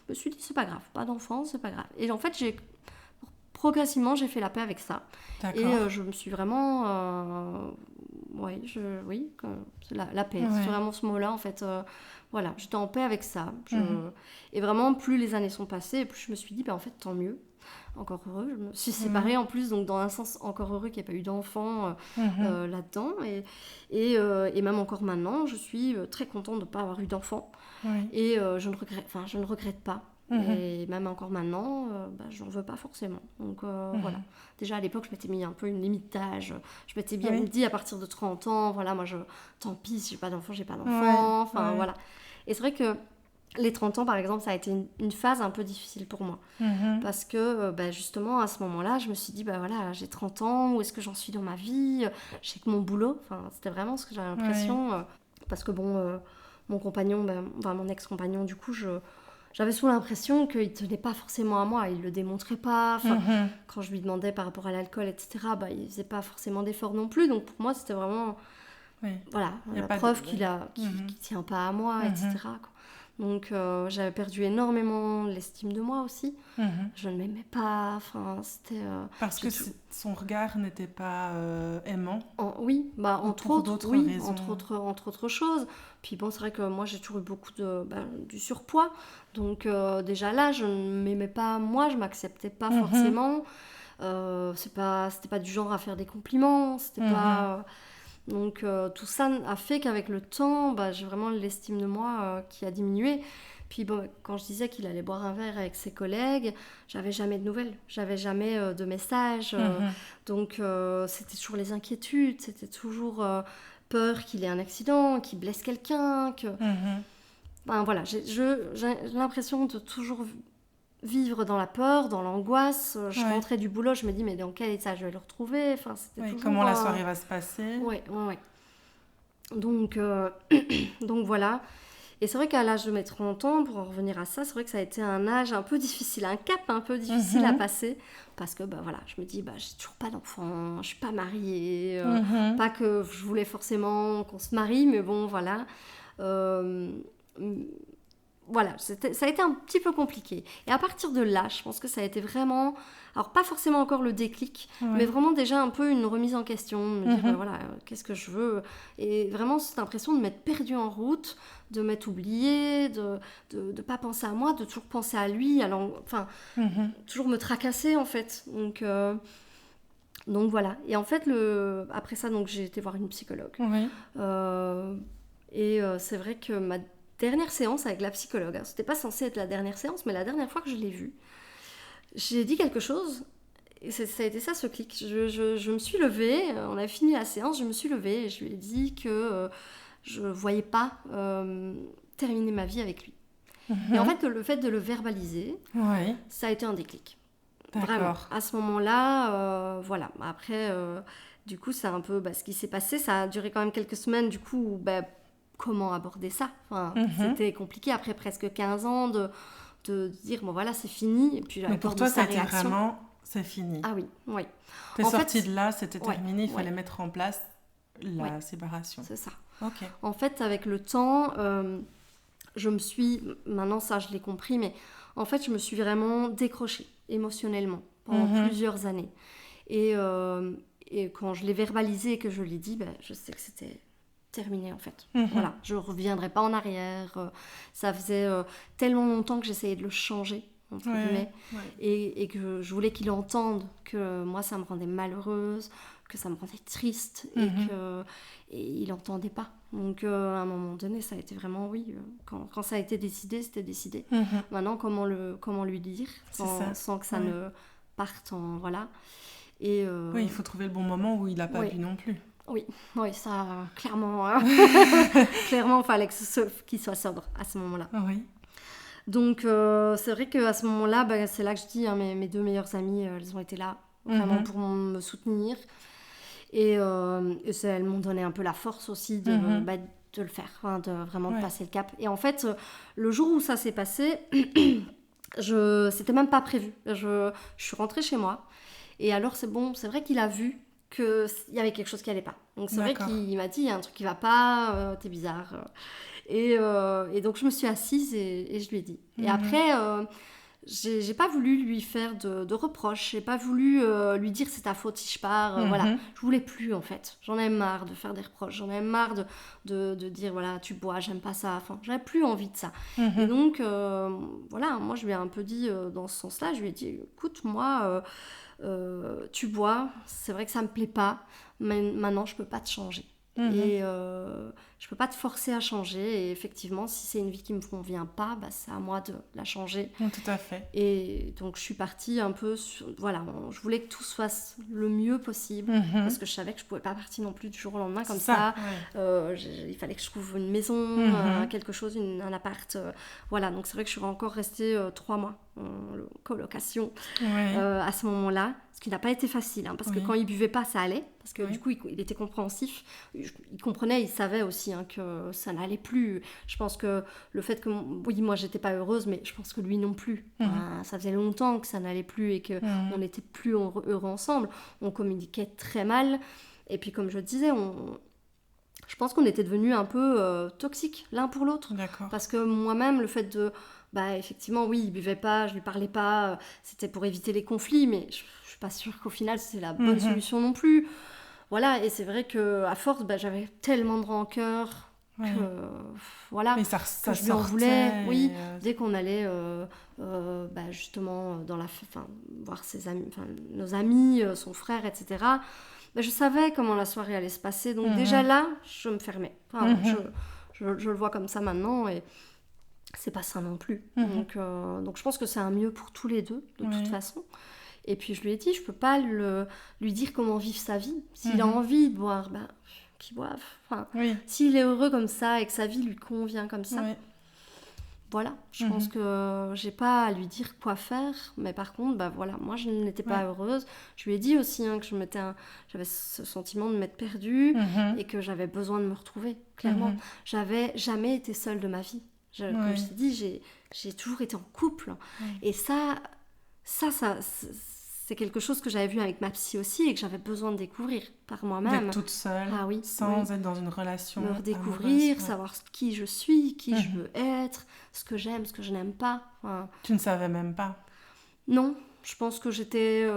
Speaker 2: je me suis dit, c'est pas grave, pas d'enfant, c'est pas grave. Et en fait, progressivement, j'ai fait la paix avec ça. D'accord. Et je me suis vraiment... c'est la paix, c'est vraiment ce mot-là, en fait. Voilà, j'étais en paix avec ça. Et vraiment, plus les années sont passées, plus je me suis dit, en fait, tant mieux. Encore heureux. Je me suis séparée en plus, donc dans un sens encore heureux qu'il n'y ait pas eu d'enfant là-dedans. Et même encore maintenant, je suis très contente de ne pas avoir eu d'enfant. Et je ne regrette pas. Et même encore maintenant, j'en veux pas forcément. Donc voilà. Déjà à l'époque, je m'étais mis un peu une limite d'âge. Je m'étais bien dit à partir de 30 ans, voilà, moi tant pis si j'ai pas d'enfant, j'ai pas d'enfant. Voilà. Et c'est vrai que Les 30 ans, par exemple, ça a été une phase un peu difficile pour moi. Parce que, justement, à ce moment-là, je me suis dit, voilà, j'ai 30 ans, où est-ce que j'en suis dans ma vie? Je sais que mon boulot, c'était vraiment ce que j'avais l'impression. Parce que, mon compagnon, mon ex-compagnon, du coup, j'avais souvent l'impression qu'il tenait pas forcément à moi, il le démontrait pas. Quand je lui demandais par rapport à l'alcool, etc., il faisait pas forcément d'efforts non plus. Donc, pour moi, c'était vraiment... Voilà, la preuve qu'il tient pas à moi, etc., quoi. Donc j'avais perdu énormément l'estime de moi aussi. Je ne m'aimais pas, c'était...
Speaker 1: Parce que son regard n'était pas aimant.
Speaker 2: Oui, entre autres
Speaker 1: raisons.
Speaker 2: entre autres choses. Puis c'est vrai que moi j'ai toujours eu beaucoup du surpoids. Donc déjà là, je ne m'aimais pas moi, je m'acceptais pas forcément. C'était pas du genre à faire des compliments, c'était pas... Donc tout ça a fait qu'avec le temps, j'ai vraiment l'estime de moi qui a diminué. Puis quand je disais qu'il allait boire un verre avec ses collègues, j'avais jamais de nouvelles, j'avais jamais de messages. Donc c'était toujours les inquiétudes, c'était toujours peur qu'il ait un accident, qu'il blesse quelqu'un. Voilà, j'ai l'impression de toujours vivre dans la peur, dans l'angoisse. Je rentrais du boulot, je me dis mais dans quel état je vais le retrouver? C'était toujours,
Speaker 1: comment la soirée va se passer?
Speaker 2: Ouais. Donc voilà. Et c'est vrai qu'à l'âge de mes 30 ans, pour en revenir à ça, c'est vrai que ça a été un âge un peu difficile, un cap un peu difficile à passer. Parce que je me dis, j'ai toujours pas d'enfant, je suis pas mariée. Pas que je voulais forcément qu'on se marie, mais voilà. Voilà, ça a été un petit peu compliqué. Et à partir de là, je pense que ça a été vraiment... Alors, pas forcément encore le déclic, mais vraiment déjà un peu une remise en question. De me dire, qu'est-ce que je veux? Et vraiment, cette impression de m'être perdue en route, de m'être oubliée, de pas penser à moi, de toujours penser à lui, toujours me tracasser, en fait. Donc voilà. Et en fait, après ça, j'ai été voir une psychologue. Et c'est vrai que ma dernière séance avec la psychologue, c'était pas censé être la dernière séance, mais la dernière fois que je l'ai vue, j'ai dit quelque chose, et ça a été ça ce clic. Je me suis levée, on a fini la séance, je me suis levée et je lui ai dit que je voyais pas terminer ma vie avec lui. Et en fait, le fait de le verbaliser, ça a été un déclic.
Speaker 1: D'accord.
Speaker 2: Vraiment. À ce moment-là, voilà. Après, du coup, c'est un peu ce qui s'est passé. Ça a duré quand même quelques semaines, du coup, comment aborder ça? C'était compliqué après presque 15 ans de dire voilà, c'est fini. Et puis,
Speaker 1: mais pour toi, c'était vraiment c'est fini.
Speaker 2: Ah oui.
Speaker 1: T'es sortie de là, c'était terminé, il fallait mettre en place la séparation.
Speaker 2: C'est ça.
Speaker 1: Ok.
Speaker 2: En fait, avec le temps, je me suis, maintenant ça je l'ai compris, mais en fait je me suis vraiment décrochée émotionnellement pendant plusieurs années. Et quand je l'ai verbalisé et que je l'ai dit, je sais que c'était terminé en fait. Voilà, je ne reviendrai pas en arrière. Ça faisait tellement longtemps que j'essayais de le changer, entre guillemets, et que je voulais qu'il entende que moi ça me rendait malheureuse, que ça me rendait triste, et il n'entendait pas. Donc à un moment donné, ça a été vraiment quand ça a été décidé, c'était décidé. Maintenant, comment lui dire sans que ça ne parte en... Voilà. Et,
Speaker 1: il faut trouver le bon moment où il n'a pas bu non plus.
Speaker 2: Oui, ça, clairement, clairement, il fallait qu'il soit sobre à ce moment-là.
Speaker 1: Oui.
Speaker 2: Donc, c'est vrai qu'à ce moment-là, c'est là que je dis, mes deux meilleures amies, elles ont été là, vraiment pour me soutenir. Et elles m'ont donné un peu la force aussi de le faire, de vraiment de passer le cap. Et en fait, le jour où ça s'est passé, c'était même pas prévu. Je suis rentrée chez moi. Et alors, c'est vrai qu'il a vu qu'il y avait quelque chose qui allait pas. Donc, c'est vrai qu'il m'a dit, il y a un truc qui va pas, t'es bizarre. Et donc, je me suis assise et je lui ai dit. Et après, j'ai pas voulu lui faire de reproches. J'ai pas voulu lui dire c'est ta faute si je pars. Voilà, je voulais plus en fait. J'en ai marre de faire des reproches. J'en ai marre de dire voilà, tu bois, j'aime pas ça. Enfin, j'avais plus envie de ça. Et donc, voilà, moi, je lui ai un peu dit dans ce sens-là. Je lui ai dit écoute, moi... tu bois, c'est vrai que ça me plaît pas, mais maintenant je peux pas te changer. Et je peux pas te forcer à changer. Et effectivement, si c'est une vie qui me convient pas, c'est à moi de la changer.
Speaker 1: Tout à fait.
Speaker 2: Et donc, je suis partie un peu sur... Voilà, je voulais que tout se fasse le mieux possible. Parce que je savais que je pouvais pas partir non plus du jour au lendemain comme ça. Ouais. Il fallait que je trouve une maison, quelque chose, un appart. Voilà, donc c'est vrai que je suis encore restée 3 mois en colocation à ce moment-là. Ce qui n'a pas été facile, parce que quand il buvait pas, ça allait. Parce que du coup, il était compréhensif. Il comprenait, il savait aussi que ça n'allait plus. Je pense que le fait que... Oui, moi, j'étais pas heureuse, mais je pense que lui non plus. Ça faisait longtemps que ça n'allait plus et qu'on n'était plus heureux ensemble. On communiquait très mal. Et puis, comme je disais, je pense qu'on était devenus un peu toxiques l'un pour l'autre.
Speaker 1: D'accord.
Speaker 2: Parce que moi-même, le fait de... effectivement, oui, il buvait pas, je lui parlais pas. C'était pour éviter les conflits, mais... Je suis pas sûre qu'au final c'est la bonne solution non plus. Voilà, et c'est vrai qu'à force, j'avais tellement de rancœur que voilà,
Speaker 1: mais ça
Speaker 2: que je lui en voulais. Oui, dès qu'on allait justement dans voir ses amis, nos amis, son frère, etc. Je savais comment la soirée allait se passer, donc déjà là, je me fermais. Je le vois comme ça maintenant et c'est pas ça non plus. Donc je pense que c'est un mieux pour tous les deux de toute façon. Et puis je lui ai dit, je peux pas lui dire comment vivre sa vie. S'il a envie de boire, qu'il boive. S'il est heureux comme ça et que sa vie lui convient comme ça, voilà. Je pense que j'ai pas à lui dire quoi faire. Mais par contre, voilà, moi je n'étais pas heureuse. Je lui ai dit aussi que j'avais ce sentiment de m'être perdue et que j'avais besoin de me retrouver, clairement. J'avais jamais été seule de ma vie. Comme je t'ai dit, j'ai toujours été en couple. Et ça, c'est quelque chose que j'avais vu avec ma psy aussi et que j'avais besoin de découvrir par moi-même.
Speaker 1: D'être toute seule, sans être dans une relation.
Speaker 2: Me redécouvrir, savoir qui je suis, qui je veux être, ce que j'aime, ce que je n'aime pas.
Speaker 1: Tu ne savais même pas?
Speaker 2: Non, je pense que j'étais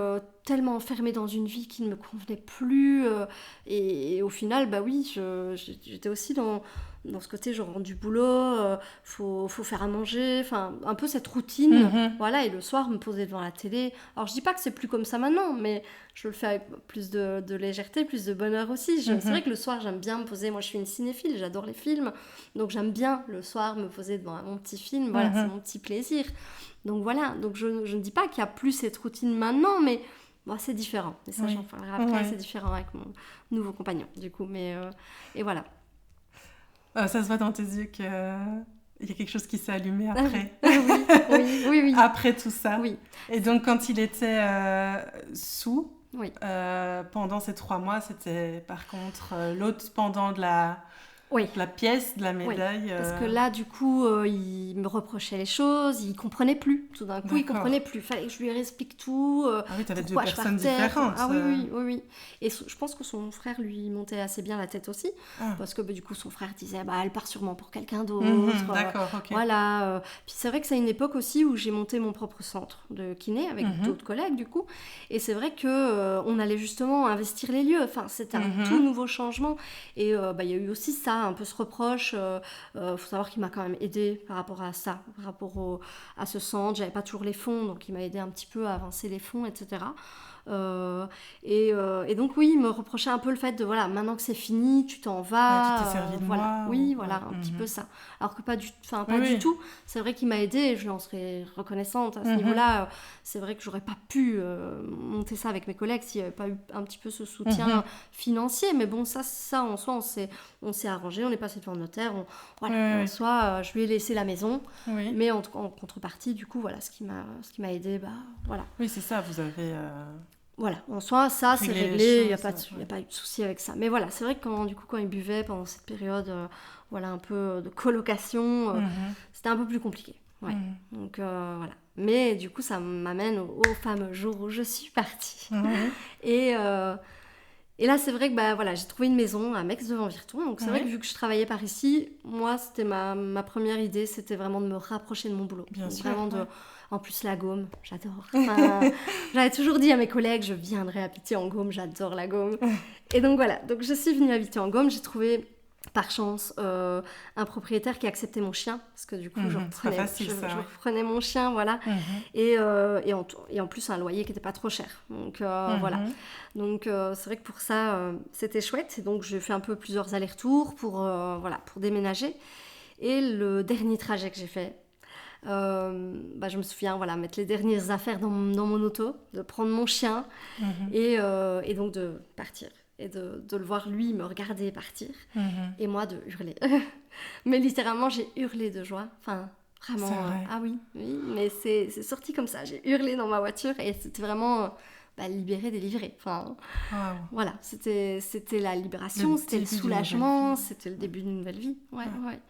Speaker 2: tellement enfermée dans une vie qui ne me convenait plus. Et au final, j'étais aussi dans ce côté, je rentre du boulot, faut faire à manger, un peu cette routine. Voilà, et le soir, me poser devant la télé. Alors, je dis pas que c'est plus comme ça maintenant, mais je le fais avec plus de légèreté, plus de bonheur aussi. C'est vrai que le soir, j'aime bien me poser. Moi, je suis une cinéphile, j'adore les films. Donc, j'aime bien le soir me poser devant mon petit film. Voilà, c'est mon petit plaisir. Donc, voilà. Donc, je ne dis pas qu'il n'y a plus cette routine maintenant, mais... c'est différent, et ça j'en parlerai après, c'est différent avec mon nouveau compagnon du coup, mais et voilà.
Speaker 1: Ça se voit dans tes yeux qu'il y a quelque chose qui s'est allumé après.
Speaker 2: Oui.
Speaker 1: Après tout ça.
Speaker 2: Oui.
Speaker 1: Et donc quand il était sous, pendant ces 3 mois, c'était par contre l'autre pendant de la pièce, de la médaille.
Speaker 2: Parce que là, du coup, il me reprochait les choses, il comprenait plus. Tout d'un coup, il comprenait plus. Il fallait que je lui explique tout.
Speaker 1: T'avais 2 personnes différentes.
Speaker 2: Oui. Et je pense que son frère lui montait assez bien la tête aussi. Parce que du coup, son frère disait, elle part sûrement pour quelqu'un d'autre.
Speaker 1: D'accord, ok.
Speaker 2: Voilà. Puis c'est vrai que c'est une époque aussi où j'ai monté mon propre centre de kiné avec d'autres collègues, du coup. Et c'est vrai qu'on allait justement investir les lieux. C'était un tout nouveau changement. Et il y a eu aussi ça, un peu ce reproche. Faut savoir qu'il m'a quand même aidé par rapport à ça, par rapport à ce centre. J'avais pas toujours les fonds, donc il m'a aidé un petit peu à avancer les fonds, etc. Et donc oui, il me reprochait un peu le fait de maintenant que c'est fini, tu t'en vas.
Speaker 1: Tu t'es servi de moi.
Speaker 2: Un petit peu ça. Alors que pas du tout. C'est vrai qu'il m'a aidé et je lui en serais reconnaissante à ce niveau-là. C'est vrai que j'aurais pas pu monter ça avec mes collègues s'il n'y avait pas eu un petit peu ce soutien financier. Mais bon, ça en soi, on s'est arrangé, on est passé devant le notaire. En soi, je lui ai laissé la maison, mais en contrepartie, du coup, ce qui m'a aidé, voilà.
Speaker 1: Oui, c'est ça, vous avez...
Speaker 2: Voilà, en soi, ça c'est réglé, il n'y a pas eu de souci avec ça. Mais voilà, c'est vrai que quand il buvait pendant cette période, un peu de colocation, c'était un peu plus compliqué. Donc voilà. Mais du coup, ça m'amène au fameux jour où je suis partie. Et là, c'est vrai que j'ai trouvé une maison à Mex-Devant-Virton. Donc c'est vrai que vu que je travaillais par ici, moi, c'était ma première idée, c'était vraiment de me rapprocher de mon boulot.
Speaker 1: Bien sûr.
Speaker 2: Vraiment En plus, la Gaume, j'adore. J'avais toujours dit à mes collègues, je viendrai habiter en Gaume, j'adore la Gaume. Et donc voilà, donc je suis venue habiter en Gaume. J'ai trouvé par chance, un propriétaire qui acceptait mon chien, parce que du coup, je reprenais mon chien, voilà. Et en plus, un loyer qui n'était pas trop cher. Donc, voilà. Donc, c'est vrai que pour ça, c'était chouette. Et donc, j'ai fait un peu plusieurs allers-retours pour déménager. Et le dernier trajet que j'ai fait, je me souviens, mettre les dernières affaires dans mon auto, de prendre mon chien et donc de partir. Et de le voir, lui, me regarder partir. Et moi, de hurler. Mais littéralement, j'ai hurlé de joie. Enfin, vraiment. Ah oui, mais c'est sorti comme ça. J'ai hurlé dans ma voiture et c'était vraiment libéré, délivré. Enfin, voilà, c'était la libération, c'était le soulagement, c'était le début d'une nouvelle vie. Ouais.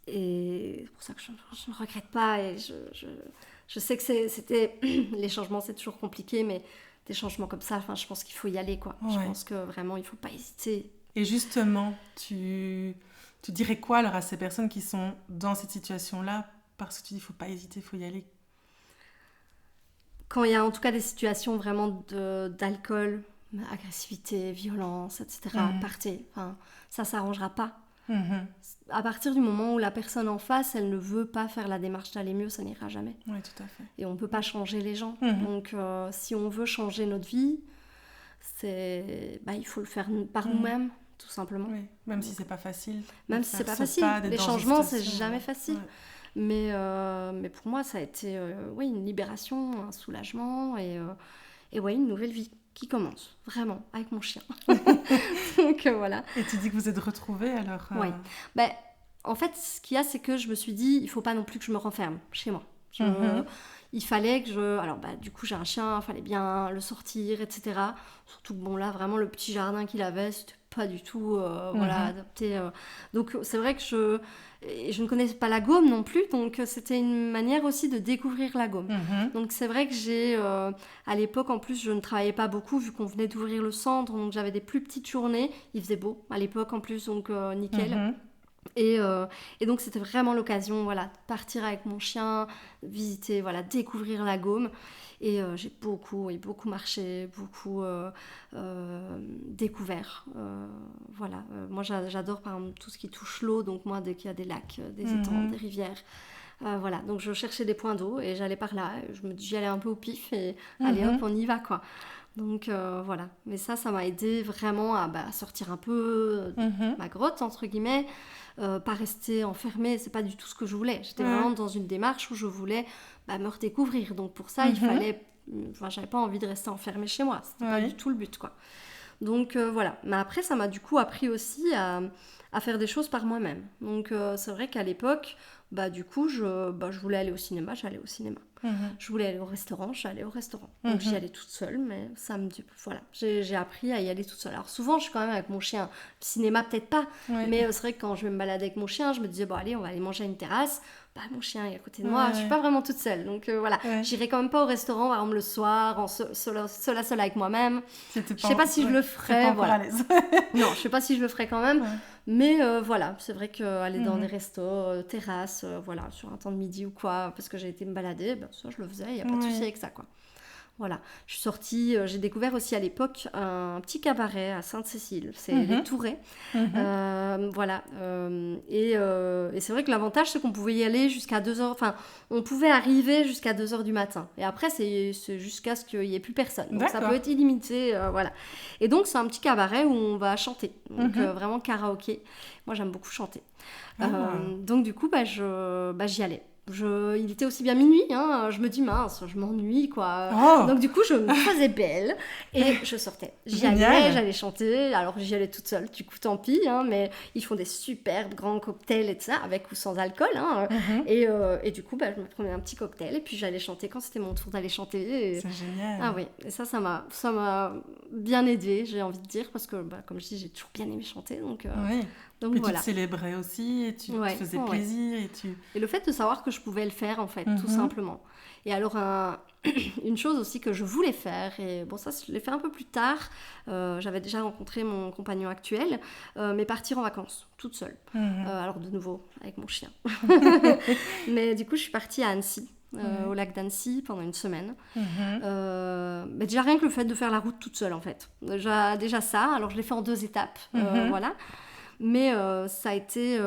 Speaker 2: Et c'est pour ça que je ne regrette pas. Et je sais que c'était les changements, c'est toujours compliqué, mais des changements comme ça, je pense qu'il faut y aller, quoi. Je pense que vraiment, il ne faut pas hésiter.
Speaker 1: Et justement, tu dirais quoi alors à ces personnes qui sont dans cette situation-là, parce que tu dis qu'il ne faut pas hésiter, il faut y aller?
Speaker 2: Quand il y a en tout cas des situations vraiment d'alcool, agressivité, violence, etc., partez. Enfin, ça ne s'arrangera pas. À partir du moment où la personne en face, elle ne veut pas faire la démarche d'aller mieux, ça n'ira jamais.
Speaker 1: Oui, tout à fait.
Speaker 2: Et on ne peut pas changer les gens. Donc, si on veut changer notre vie, il faut le faire par nous-mêmes, tout simplement.
Speaker 1: Oui. Même si c'est pas facile.
Speaker 2: Même si c'est pas facile. Les changements, c'est jamais facile. Mais pour moi, ça a été une libération, un soulagement et une nouvelle vie qui commence, vraiment, avec mon chien. Donc, voilà.
Speaker 1: Et tu dis que vous êtes retrouvés, alors
Speaker 2: Oui. En fait, ce qu'il y a, c'est que je me suis dit, il ne faut pas non plus que je me renferme chez moi. Il fallait que Alors, du coup, j'ai un chien, il fallait bien le sortir, etc. Surtout que, là, vraiment, le petit jardin qu'il avait, c'était pas du tout adapté. Donc, c'est vrai que je ne connaissais pas la Gaume non plus, donc c'était une manière aussi de découvrir la Gaume. Donc, c'est vrai que j'ai... à l'époque, en plus, je ne travaillais pas beaucoup, vu qu'on venait d'ouvrir le centre, donc j'avais des plus petites journées. Il faisait beau, à l'époque, en plus, donc nickel. Et donc c'était vraiment l'occasion de partir avec mon chien, visiter, découvrir la Gaume. Et j'ai beaucoup marché, beaucoup découvert. Moi j'adore par exemple tout ce qui touche l'eau, donc moi dès qu'il y a des lacs, des étangs, des rivières, donc je cherchais des points d'eau et j'allais par là, j'y allais un peu au pif et allez hop, on y va, quoi. Donc mais ça m'a aidé vraiment à sortir un peu de ma grotte, entre guillemets, pas rester enfermée, c'est pas du tout ce que je voulais. J'étais vraiment dans une démarche où je voulais me redécouvrir, donc pour ça il fallait, j'avais pas envie de rester enfermée chez moi, c'était pas du tout le but, quoi. Donc mais après ça m'a du coup appris aussi à faire des choses par moi-même. Donc c'est vrai qu'à l'époque, du coup je voulais aller au cinéma, j'allais au cinéma. Je voulais aller au restaurant, j'allais au restaurant. Donc j'y allais toute seule, mais j'ai appris à y aller toute seule. Alors souvent je suis quand même avec mon chien, le cinéma peut-être pas, mais c'est vrai que quand je vais me balader avec mon chien, je me disais allez, on va aller manger à une terrasse. Mon chien est à côté de moi, je suis pas vraiment toute seule, donc j'irai quand même pas au restaurant par exemple le soir, seule avec moi-même. Je sais pas si je le ferais, non, je sais pas si je le ferais quand même, mais c'est vrai qu'aller dans des restos, terrasses, sur un temps de midi ou quoi, parce que j'ai été me balader, ça je le faisais, il y a pas de souci avec ça, quoi. Voilà, je suis sortie, j'ai découvert aussi à l'époque un petit cabaret à Sainte-Cécile, c'est les Tourets. Et c'est vrai que l'avantage, c'est qu'on pouvait y aller jusqu'à 2h, enfin, on pouvait arriver jusqu'à 2h du matin. Et après, c'est jusqu'à ce qu'il n'y ait plus personne. Donc ça peut être illimité, voilà. Et donc, c'est un petit cabaret où on va chanter, donc vraiment karaoké. Moi, j'aime beaucoup chanter. Donc, du coup, j'y allais. Il était aussi bien minuit, je me dis mince, je m'ennuie, quoi. Donc du coup je me faisais belle et je sortais. J'allais chanter, alors j'y allais toute seule, du coup tant pis, mais ils font des superbes grands cocktails et tout ça, avec ou sans alcool, et du coup je me prenais un petit cocktail et puis j'allais chanter quand c'était mon tour d'aller chanter.
Speaker 1: C'est génial.
Speaker 2: Ah oui, et ça m'a bien aidée, j'ai envie de dire, parce que comme je dis, j'ai toujours bien aimé chanter, donc... Donc,
Speaker 1: tu te célébrais aussi, et tu te faisais plaisir. Et
Speaker 2: le fait de savoir que je pouvais le faire, en fait, tout simplement. Et alors, une chose aussi que je voulais faire, et ça, je l'ai fait un peu plus tard, j'avais déjà rencontré mon compagnon actuel, mais partir en vacances, toute seule. Alors, de nouveau, avec mon chien. Mais du coup, je suis partie à Annecy. au lac d'Annecy pendant une semaine.
Speaker 1: Mhm.
Speaker 2: Mais déjà rien que le fait de faire la route toute seule en fait. Déjà ça, alors je l'ai fait en 2 étapes, voilà. Mais ça a été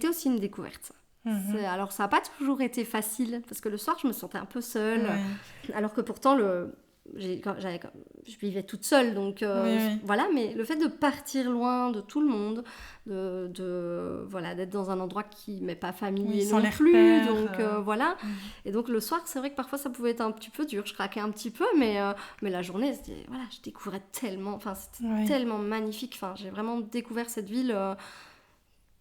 Speaker 2: aussi une découverte. Alors ça n'a pas toujours été facile, parce que le soir je me sentais un peu seule, alors que pourtant je vivais toute seule, donc voilà, mais le fait de partir loin de tout le monde, voilà, d'être dans un endroit qui m'est pas familier non plus, donc voilà. Et donc le soir, c'est vrai que parfois ça pouvait être un petit peu dur, je craquais un petit peu, mais la journée, voilà, je découvrais tellement, enfin c'était tellement magnifique, enfin j'ai vraiment découvert cette ville.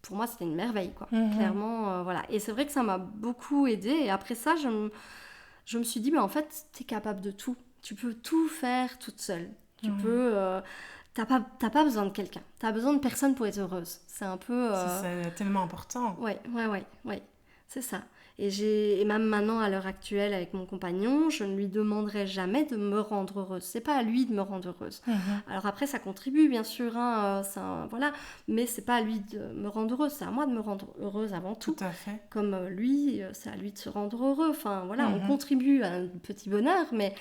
Speaker 2: Pour moi, c'était une merveille, quoi. Clairement, voilà. Et c'est vrai que ça m'a beaucoup aidée. Et après ça, je me suis dit, mais en fait, t'es capable de tout. Tu peux tout faire toute seule. Tu peux... t'as pas besoin de quelqu'un. T'as besoin de personne pour être heureuse. C'est un peu...
Speaker 1: C'est tellement important.
Speaker 2: Ouais. C'est ça. Et même maintenant, à l'heure actuelle, avec mon compagnon, je ne lui demanderai jamais de me rendre heureuse. C'est pas à lui de me rendre heureuse. Alors après, ça contribue, bien sûr, hein, voilà, mais c'est pas à lui de me rendre heureuse, c'est à moi de me rendre heureuse avant tout.
Speaker 1: Tout à fait.
Speaker 2: Comme lui, c'est à lui de se rendre heureux. Enfin, voilà, on contribue à un petit bonheur, mais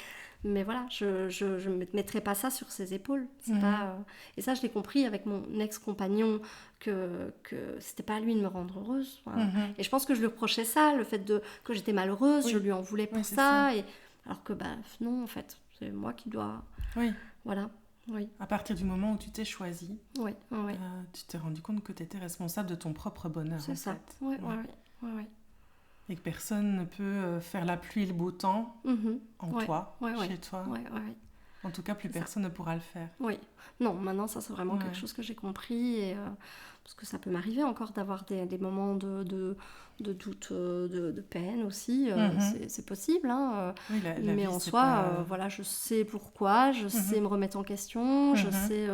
Speaker 2: voilà, je ne mettrai pas ça sur ses épaules. C'est pas, et ça, je l'ai compris avec mon ex-compagnon, que c'était pas à lui de me rendre heureuse. Voilà. Et je pense que je lui reprochais ça, le fait que j'étais malheureuse, je lui en voulais pour ça. Et, alors que, non, en fait, c'est moi qui dois...
Speaker 1: Oui.
Speaker 2: Voilà. Oui.
Speaker 1: À partir du moment où tu t'es choisie,
Speaker 2: oui.
Speaker 1: Tu t'es rendu compte que tu étais responsable de ton propre bonheur.
Speaker 2: C'est ça.
Speaker 1: Fait.
Speaker 2: Oui.
Speaker 1: Et que personne ne peut faire la pluie et le beau temps en toi, chez toi. En tout cas, plus personne ne pourra le faire.
Speaker 2: Oui. Non, maintenant, ça, c'est vraiment quelque chose que j'ai compris. Et, parce que ça peut m'arriver encore d'avoir des moments de doute, de peine aussi. C'est possible. Hein,
Speaker 1: la
Speaker 2: mais
Speaker 1: vie,
Speaker 2: en
Speaker 1: c'est
Speaker 2: soi,
Speaker 1: pas...
Speaker 2: voilà, je sais pourquoi, je sais me remettre en question, je sais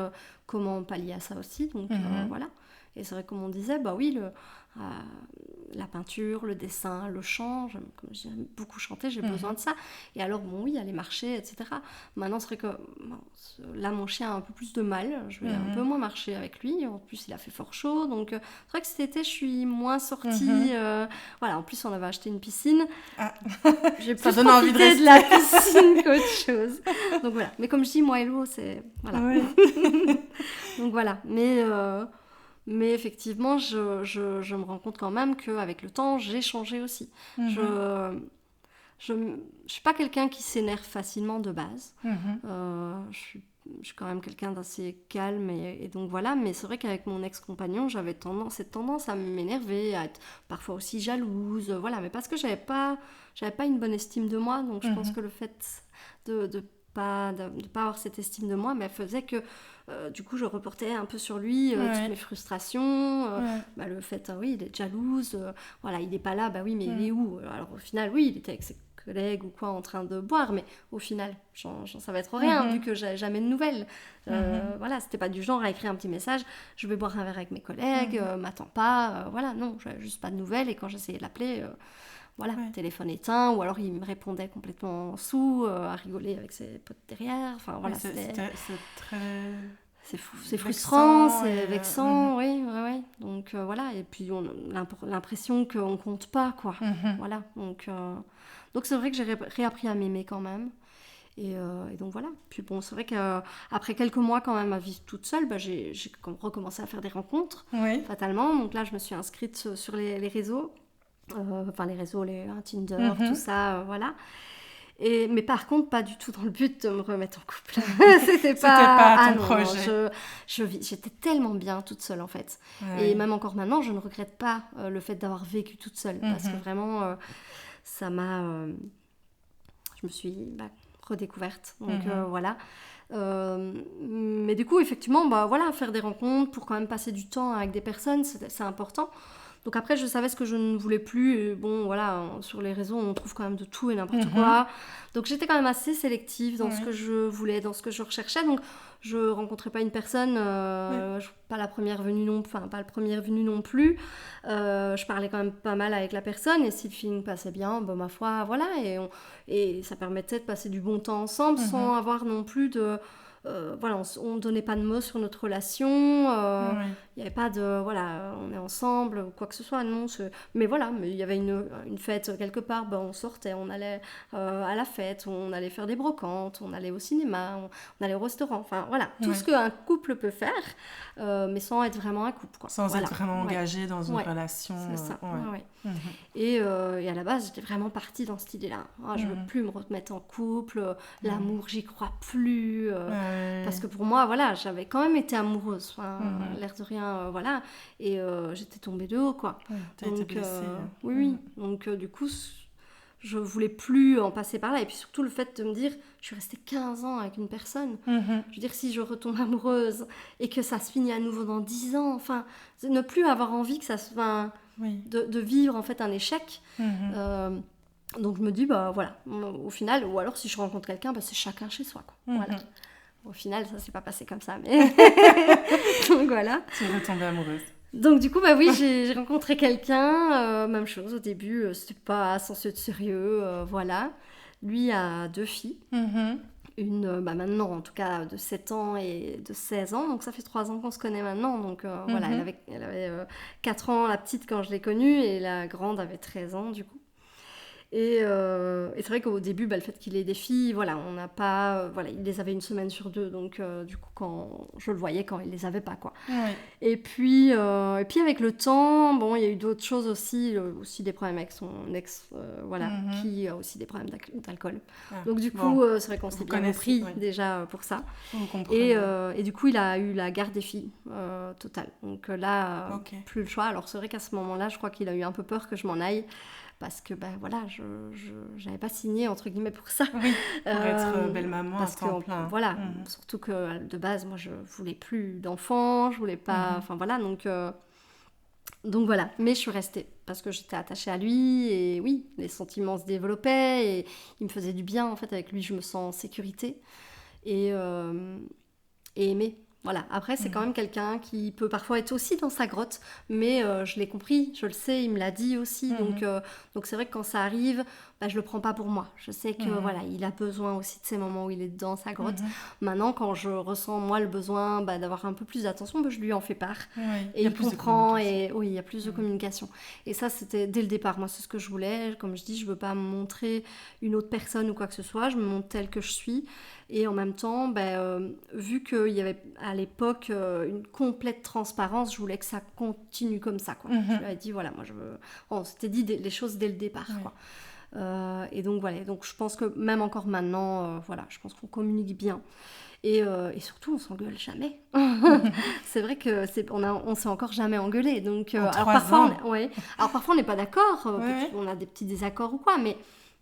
Speaker 2: comment pallier à ça aussi. Donc, voilà. Et c'est vrai, comme on disait, la peinture, le dessin, le chant, comme j'aime beaucoup chanter, j'ai besoin de ça. Et alors, aller marcher, etc. Maintenant, c'est vrai que là, mon chien a un peu plus de mal. Je vais un peu moins marcher avec lui. En plus, il a fait fort chaud. Donc, c'est vrai que cet été, je suis moins sortie. Voilà, en plus, on avait acheté une piscine. J'ai plus profité de la piscine qu'autre chose. Donc, voilà. Mais comme je dis, moi et l'eau, c'est... Voilà. Donc, voilà. Mais effectivement, je me rends compte quand même qu'avec le temps, j'ai changé aussi. Je suis pas quelqu'un qui s'énerve facilement de base. Je suis quand même quelqu'un d'assez calme et donc voilà. Mais c'est vrai qu'avec mon ex-compagnon, j'avais cette tendance à m'énerver, à être parfois aussi jalouse. Voilà, mais parce que j'avais pas une bonne estime de moi. Donc je pense que le fait de pas avoir cette estime de moi, mais faisait que du coup je reportais un peu sur lui toutes mes frustrations, le fait il est jalouse, voilà, il n'est pas là, mais il est où? Alors au final il était avec ses collègues ou quoi en train de boire, mais au final j'en savais trop rien vu que j'avais jamais de nouvelles. Voilà, c'était pas du genre à écrire un petit message, je vais boire un verre avec mes collègues, m'attends pas, voilà, non, j'avais juste pas de nouvelles. Et quand j'essayais de l'appeler, téléphone éteint, ou alors il me répondait complètement sous, à rigoler avec ses potes derrière. Enfin voilà,
Speaker 1: c'est très...
Speaker 2: C'est frustrant, c'est vexant, oui. Donc voilà, et puis on a l'impression qu'on compte pas, quoi. Voilà, donc c'est vrai que j'ai réappris à m'aimer quand même. Et donc voilà. Puis bon, c'est vrai qu'après quelques mois quand même à vivre toute seule, j'ai recommencé à faire des rencontres, fatalement. Donc là, je me suis inscrite sur les réseaux. Les réseaux, Tinder, tout ça, voilà. Mais par contre, pas du tout dans le but de me remettre en couple. C'était pas ton projet. J'étais tellement bien toute seule, en fait. Et même encore maintenant, je ne regrette pas le fait d'avoir vécu toute seule. Parce que vraiment, ça m'a... je me suis redécouverte. Donc voilà. Mais du coup, effectivement, faire des rencontres pour quand même passer du temps avec des personnes, c'est important. Donc après, je savais ce que je ne voulais plus. Et bon, voilà, sur les réseaux, on trouve quand même de tout et n'importe quoi. Donc j'étais quand même assez sélective dans ce que je voulais, dans ce que je recherchais. Donc je rencontrais pas une personne, pas la première venue pas le premier venu non plus. Je parlais quand même pas mal avec la personne. Et si le feeling passait bien, ma foi, voilà. Et ça permettait de passer du bon temps ensemble sans avoir non plus voilà, on ne donnait pas de mots sur notre relation. Il n'y avait pas de, voilà, on est ensemble ou quoi que ce soit. Non, mais voilà, mais il y avait une fête quelque part, on sortait, on allait à la fête, on allait faire des brocantes, on allait au cinéma, on allait au restaurant. Enfin, voilà, tout ce qu'un couple peut faire, mais sans être vraiment un couple, quoi.
Speaker 1: Sans être vraiment engagé dans une relation.
Speaker 2: C'est ça, Et à la base, j'étais vraiment partie dans cette idée-là. Je ne veux plus me remettre en couple, l'amour, j'y crois plus. Parce que pour moi, voilà, j'avais quand même été amoureuse, l'air de rien, voilà. Et j'étais tombée de haut, quoi.
Speaker 1: T'as été blessée.
Speaker 2: Oui. Donc, du coup, je voulais plus en passer par là. Et puis surtout, le fait de me dire, je suis restée 15 ans avec une personne. Je veux dire, si je retombe amoureuse et que ça se finit à nouveau dans 10 ans, enfin, ne plus avoir envie que ça se... de vivre, en fait, un échec. Donc, je me dis, voilà, au final, ou alors si je rencontre quelqu'un, c'est chacun chez soi, quoi. Voilà. Au final, ça s'est pas passé comme ça, mais... Donc, voilà.
Speaker 1: Tu es retombée amoureuse.
Speaker 2: Donc, du coup, oui, j'ai rencontré quelqu'un. Même chose, au début, c'était pas sans de sérieux, voilà. Lui a 2 filles. Une, maintenant, en tout cas, de 7 ans et de 16 ans. Donc, ça fait 3 ans qu'on se connaît maintenant. Donc, voilà, elle avait 4 ans, la petite, quand je l'ai connue. Et la grande avait 13 ans, du coup. Et c'est vrai qu'au début, le fait qu'il ait des filles, voilà, on n'a pas... voilà, il les avait une semaine sur 2, donc du coup, quand je le voyais quand il les avait pas, quoi. Et puis avec le temps, il y a eu d'autres choses aussi des problèmes avec son ex, voilà, qui a aussi des problèmes d'alcool. Donc du coup, c'est vrai qu'on s'est bien compris déjà pour ça. Et du coup, il a eu la garde des filles totale. Donc là, plus le choix. Alors c'est vrai qu'à ce moment-là, je crois qu'il a eu un peu peur que je m'en aille. Parce que, voilà, je n'avais pas signé, entre guillemets, pour ça.
Speaker 1: Oui, pour être belle-maman à temps plein.
Speaker 2: Voilà, surtout que, de base, moi, je voulais plus d'enfants, je voulais pas... Enfin, voilà, donc voilà. Mais je suis restée, parce que j'étais attachée à lui, et oui, les sentiments se développaient, et il me faisait du bien, en fait, avec lui, je me sens en sécurité, et aimée. Voilà. Après, c'est quand même quelqu'un qui peut parfois être aussi dans sa grotte, mais je l'ai compris, je le sais, il me l'a dit aussi. Donc c'est vrai que quand ça arrive, je le prends pas pour moi. Je sais que voilà, il a besoin aussi de ces moments où il est dans sa grotte. Maintenant, quand je ressens moi le besoin d'avoir un peu plus d'attention, je lui en fais part. Et il comprend, et oui, il y a plus de communication. Et ça, c'était dès le départ. Moi, c'est ce que je voulais. Comme je dis, je veux pas me montrer une autre personne ou quoi que ce soit. Je me montre telle que je suis. Et en même temps, vu qu'il y avait à l'époque une complète transparence, je voulais que ça continue comme ça, quoi. Je lui ai dit, voilà, moi je veux... On s'était dit les choses dès le départ, quoi. Et donc voilà, donc je pense que même encore maintenant, voilà, je pense qu'on communique bien. Et surtout, on s'engueule jamais. C'est vrai que on s'est encore jamais engueulé. Donc, alors parfois on n'est pas d'accord, on a des petits désaccords ou quoi, mais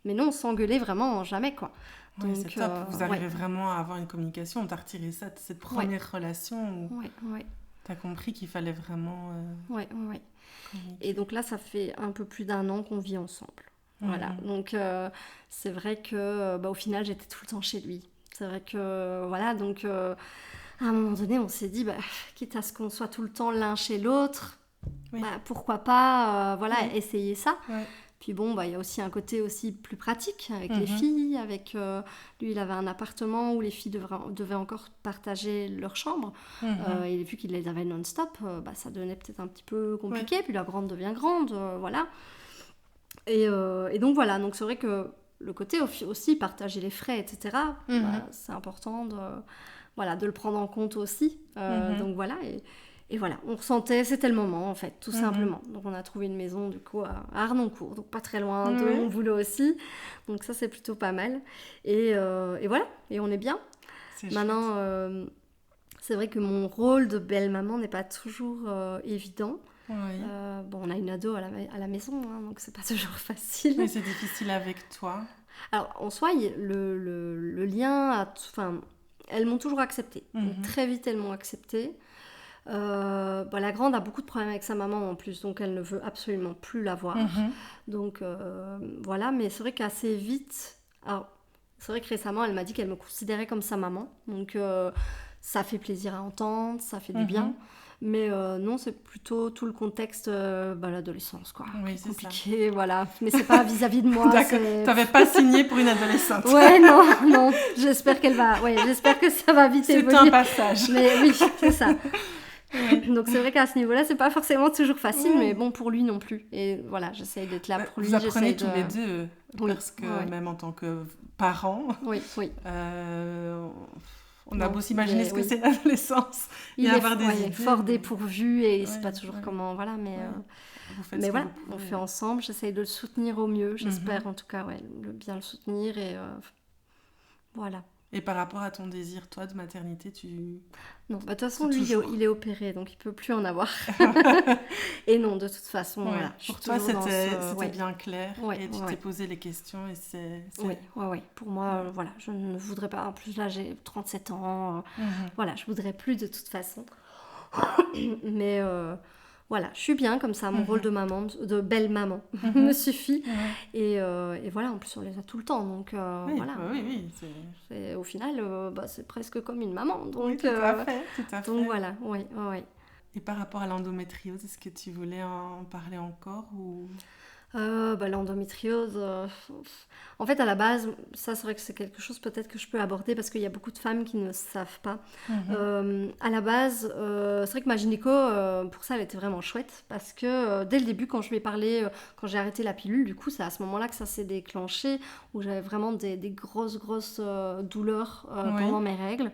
Speaker 2: non, on s'engueulait vraiment jamais, quoi.
Speaker 1: Donc, c'est top, vous arrivez vraiment à avoir une communication. On t'a retiré ça de cette première relation où t'as compris qu'il fallait vraiment... Et
Speaker 2: donc là, ça fait un peu plus d'1 an qu'on vit ensemble. Voilà, donc c'est vrai que au final, j'étais tout le temps chez lui. C'est vrai que, voilà, donc à un moment donné, on s'est dit, quitte à ce qu'on soit tout le temps l'un chez l'autre, pourquoi pas, essayer ça. Puis il y a aussi un côté aussi plus pratique avec les filles, avec lui il avait un appartement où les filles devaient encore partager leur chambre, et vu qu'il les avait non-stop, ça devenait peut-être un petit peu compliqué, puis la grande devient grande, voilà. Et donc voilà, donc c'est vrai que le côté aussi partager les frais, etc., c'est important de le prendre en compte aussi, donc voilà, et voilà, on ressentait, c'était le moment en fait, tout simplement. Donc on a trouvé une maison du coup à Arnoncourt, donc pas très loin de mon boulot aussi. Donc ça c'est plutôt pas mal. Et voilà, et on est bien. Maintenant, c'est vrai que mon rôle de belle-maman n'est pas toujours évident. On a une ado à la maison, donc c'est pas toujours facile.
Speaker 1: Mais c'est difficile avec toi.
Speaker 2: Alors en soi, le lien, elles m'ont toujours acceptée. Donc, très vite elles m'ont acceptée. La grande a beaucoup de problèmes avec sa maman en plus, donc elle ne veut absolument plus la voir. Donc voilà, mais c'est vrai qu'assez vite, alors c'est vrai que récemment elle m'a dit qu'elle me considérait comme sa maman, donc Ça fait plaisir à entendre, ça fait du bien. Mais non, c'est plutôt tout le contexte, l'adolescence, quoi.
Speaker 1: Oui,
Speaker 2: C'est
Speaker 1: c'est
Speaker 2: compliqué, voilà. Mais c'est pas vis-à-vis de moi.
Speaker 1: D'accord. T'avais pas signé pour une adolescente.
Speaker 2: Ouais, non. J'espère j'espère que ça va vite évoluer.
Speaker 1: C'est un passage.
Speaker 2: Mais oui, c'est ça. Donc c'est vrai qu'à ce niveau-là, c'est pas forcément toujours facile, mais bon, pour lui non plus. Et voilà, j'essaye d'être là pour lui.
Speaker 1: Vous apprenez tous les deux, parce que
Speaker 2: ouais.
Speaker 1: même en tant que parents,
Speaker 2: oui.
Speaker 1: On a beau s'imaginer ce que c'est l'adolescence.
Speaker 2: Il
Speaker 1: avoir des
Speaker 2: est
Speaker 1: idées,
Speaker 2: fort dépourvu et il ne sait pas toujours comment. Voilà, mais voilà, on fait ensemble. J'essaye de le soutenir au mieux. J'espère en tout cas, bien le soutenir. Et voilà.
Speaker 1: Et par rapport à ton désir, toi, de maternité,
Speaker 2: Non, de toute façon, lui, il est opéré, donc il ne peut plus en avoir. Et non, de toute façon, voilà.
Speaker 1: Pour toi, c'était bien clair et tu t'es posé les questions et c'est...
Speaker 2: Oui. Pour moi, voilà, je ne voudrais pas... En plus, là, j'ai 37 ans. Voilà, je ne voudrais plus de toute façon. Mais... Voilà, je suis bien comme ça, mon rôle de maman, de belle maman, me suffit. Et voilà, en plus on les a tout le temps, donc voilà.
Speaker 1: Oui.
Speaker 2: Au final, c'est presque comme une maman. Donc,
Speaker 1: oui, tout à fait.
Speaker 2: Donc voilà, oui.
Speaker 1: Et par rapport à l'endométriose, est-ce que tu voulais en parler encore ou...
Speaker 2: L'endométriose, en fait à la base, ça c'est vrai que c'est quelque chose peut-être que je peux aborder parce qu'il y a beaucoup de femmes qui ne savent pas. À la base, c'est vrai que ma gynéco, pour ça elle était vraiment chouette parce que dès le début quand je lui ai parlé, quand j'ai arrêté la pilule, du coup c'est à ce moment-là que ça s'est déclenché, où j'avais vraiment des grosses douleurs pendant mes règles.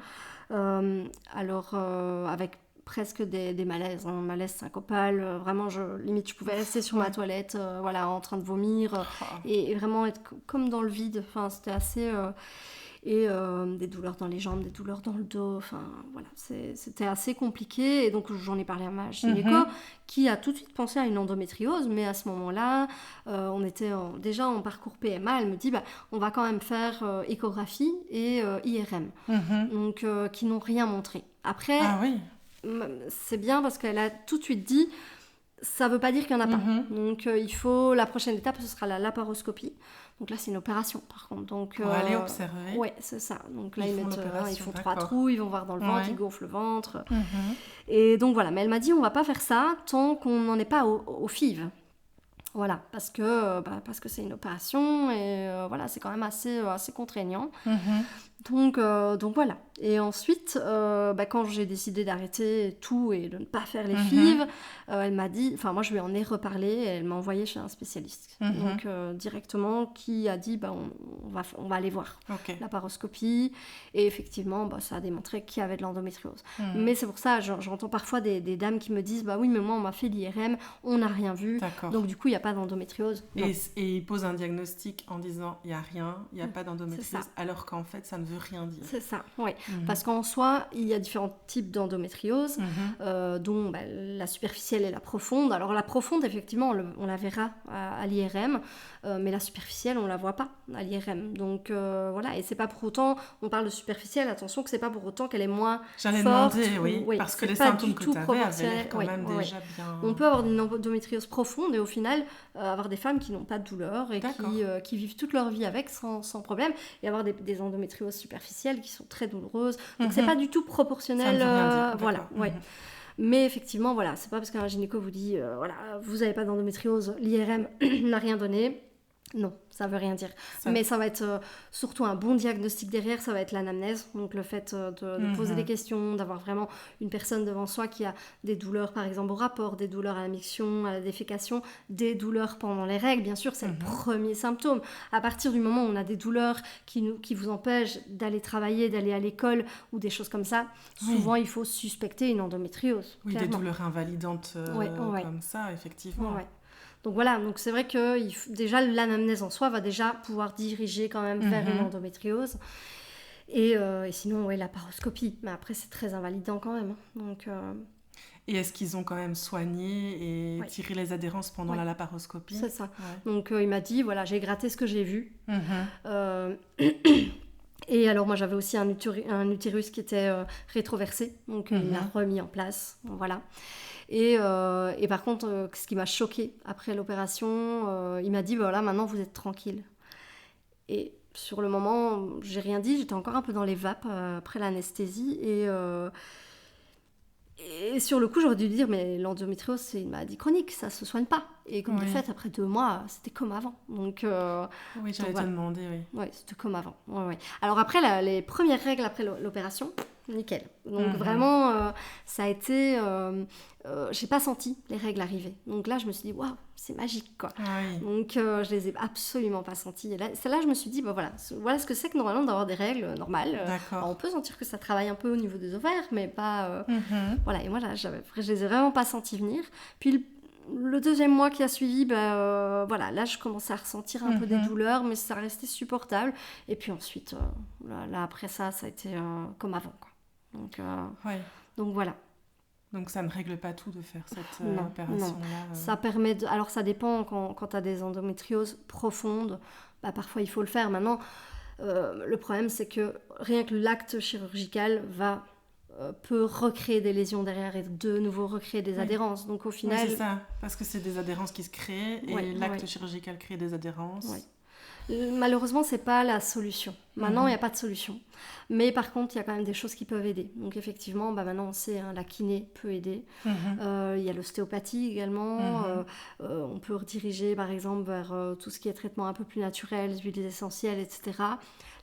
Speaker 2: Avec presque des malaises, malaise syncopal, vraiment limite je pouvais rester sur ma toilette en train de vomir et vraiment être comme dans le vide, enfin c'était assez des douleurs dans les jambes, des douleurs dans le dos, enfin voilà, c'était assez compliqué et donc j'en ai parlé à ma gynéco qui a tout de suite pensé à une endométriose, mais à ce moment-là on était déjà en parcours PMA, elle me dit on va quand même faire échographie et IRM, donc qui n'ont rien montré. Après c'est bien parce qu'elle a tout de suite dit ça veut pas dire qu'il y en a pas, donc la prochaine étape ce sera la laparoscopie, donc là c'est une opération par contre, donc
Speaker 1: pour aller observer.
Speaker 2: Ouais, c'est ça, donc là ils font 3 trous, ils vont voir dans le ventre, ils gonflent le ventre et donc voilà, mais elle m'a dit on va pas faire ça tant qu'on n'en est pas au FIV. Voilà, parce que c'est une opération et voilà, c'est quand même assez contraignant. Donc voilà. Et ensuite, quand j'ai décidé d'arrêter tout et de ne pas faire les FIV, elle m'a dit, enfin moi je lui en ai reparlé et elle m'a envoyé chez un spécialiste. Donc directement, qui a dit, on va aller voir la paroscopie. Et effectivement, ça a démontré qu'il y avait de l'endométriose. Mais c'est pour ça, j'entends parfois des dames qui me disent, oui, mais moi on m'a fait l'IRM, on n'a rien vu.
Speaker 1: D'accord.
Speaker 2: Donc du coup, il n'y a pas d'endométriose.
Speaker 1: Et ils posent un diagnostic en disant, il n'y a rien, il n'y a pas d'endométriose, alors qu'en fait, ça ne veut rien dire.
Speaker 2: C'est ça, oui. Parce qu'en soi, il y a différents types d'endométriose, dont la superficielle et la profonde. Alors la profonde, effectivement, on la verra à l'IRM, mais la superficielle, on ne la voit pas à l'IRM. Donc voilà, et c'est pas pour autant, on parle de superficielle, attention que c'est pas pour autant qu'elle est moins
Speaker 1: J'allais
Speaker 2: forte.
Speaker 1: Demander, oui, parce que les symptômes que tu avais l'air quand même déjà bien...
Speaker 2: On peut avoir une endométriose profonde et au final, avoir des femmes qui n'ont pas de douleur et qui vivent toute leur vie avec sans problème, et avoir des endométrioses superficielles qui sont très douloureuses. Donc c'est pas du tout proportionnel.
Speaker 1: Ça ne veut rien dire.
Speaker 2: Voilà, Mais effectivement, voilà, c'est pas parce qu'un gynéco vous dit vous n'avez pas d'endométriose, l'IRM n'a rien donné. Non, ça veut rien dire. Mais ça va être surtout un bon diagnostic derrière, ça va être l'anamnèse. Donc le fait de poser des questions, d'avoir vraiment une personne devant soi qui a des douleurs, par exemple au rapport, des douleurs à la miction, à la défécation, des douleurs pendant les règles, bien sûr, c'est le premier symptôme. À partir du moment où on a des douleurs qui vous empêchent d'aller travailler, d'aller à l'école ou des choses comme ça, souvent il faut suspecter une endométriose.
Speaker 1: Oui,
Speaker 2: clairement.
Speaker 1: Des douleurs invalidantes comme ça, effectivement.
Speaker 2: Donc voilà, donc c'est vrai que déjà l'anamnèse en soi va déjà pouvoir diriger quand même vers une endométriose. Et sinon, la paroscopie. Mais après, c'est très invalidant quand même. Donc,
Speaker 1: Et est-ce qu'ils ont quand même soigné et tiré les adhérences pendant la laparoscopie ?
Speaker 2: C'est ça. Donc il m'a dit, voilà, j'ai gratté ce que j'ai vu. Et alors moi j'avais aussi un utérus qui était rétroversé. Donc il l'a remis en place. Donc, voilà. Et par contre, ce qui m'a choquée après l'opération, il m'a dit, voilà, maintenant vous êtes tranquille. Et sur le moment, j'ai rien dit, j'étais encore un peu dans les vapes après l'anesthésie. Et sur le coup, j'aurais dû lui dire, mais l'endométriose, c'est une maladie chronique, ça se soigne pas. Et comme de fait, après 2 mois, c'était comme avant. Donc,
Speaker 1: oui, j'allais te demander, oui.
Speaker 2: Oui, c'était comme avant. Ouais. Alors après, les premières règles après l'opération, nickel. Donc vraiment, ça a été... j'ai pas senti les règles arriver. Donc là, je me suis dit, waouh, c'est magique, quoi.
Speaker 1: Oui.
Speaker 2: Donc je les ai absolument pas senties. Et là, je me suis dit, bah voilà ce que c'est que normalement d'avoir des règles normales.
Speaker 1: D'accord.
Speaker 2: On peut sentir que ça travaille un peu au niveau des ovaires, mais pas... Voilà, et moi là, je les ai vraiment pas senties venir. Puis le 2e mois qui a suivi, voilà, là je commençais à ressentir un peu des douleurs, mais ça restait supportable. Et puis ensuite, là après ça a été comme avant, quoi. Donc voilà.
Speaker 1: Donc ça ne règle pas tout de faire cette opération-là.
Speaker 2: Ça permet de... Alors ça dépend, quand tu as des endométrioses profondes, parfois il faut le faire. Maintenant, le problème c'est que rien que l'acte chirurgical peut recréer des lésions derrière et de nouveau recréer des adhérences. Donc au final...
Speaker 1: Oui, c'est ça, parce que c'est des adhérences qui se créent et l'acte chirurgical crée des adhérences.
Speaker 2: Malheureusement, c'est pas la solution. Maintenant, il n'y a pas de solution. Mais par contre, il y a quand même des choses qui peuvent aider. Donc effectivement, maintenant on sait, la kiné peut aider. Il y a l'ostéopathie également. On peut rediriger par exemple vers tout ce qui est traitement un peu plus naturel, huiles essentielles, etc.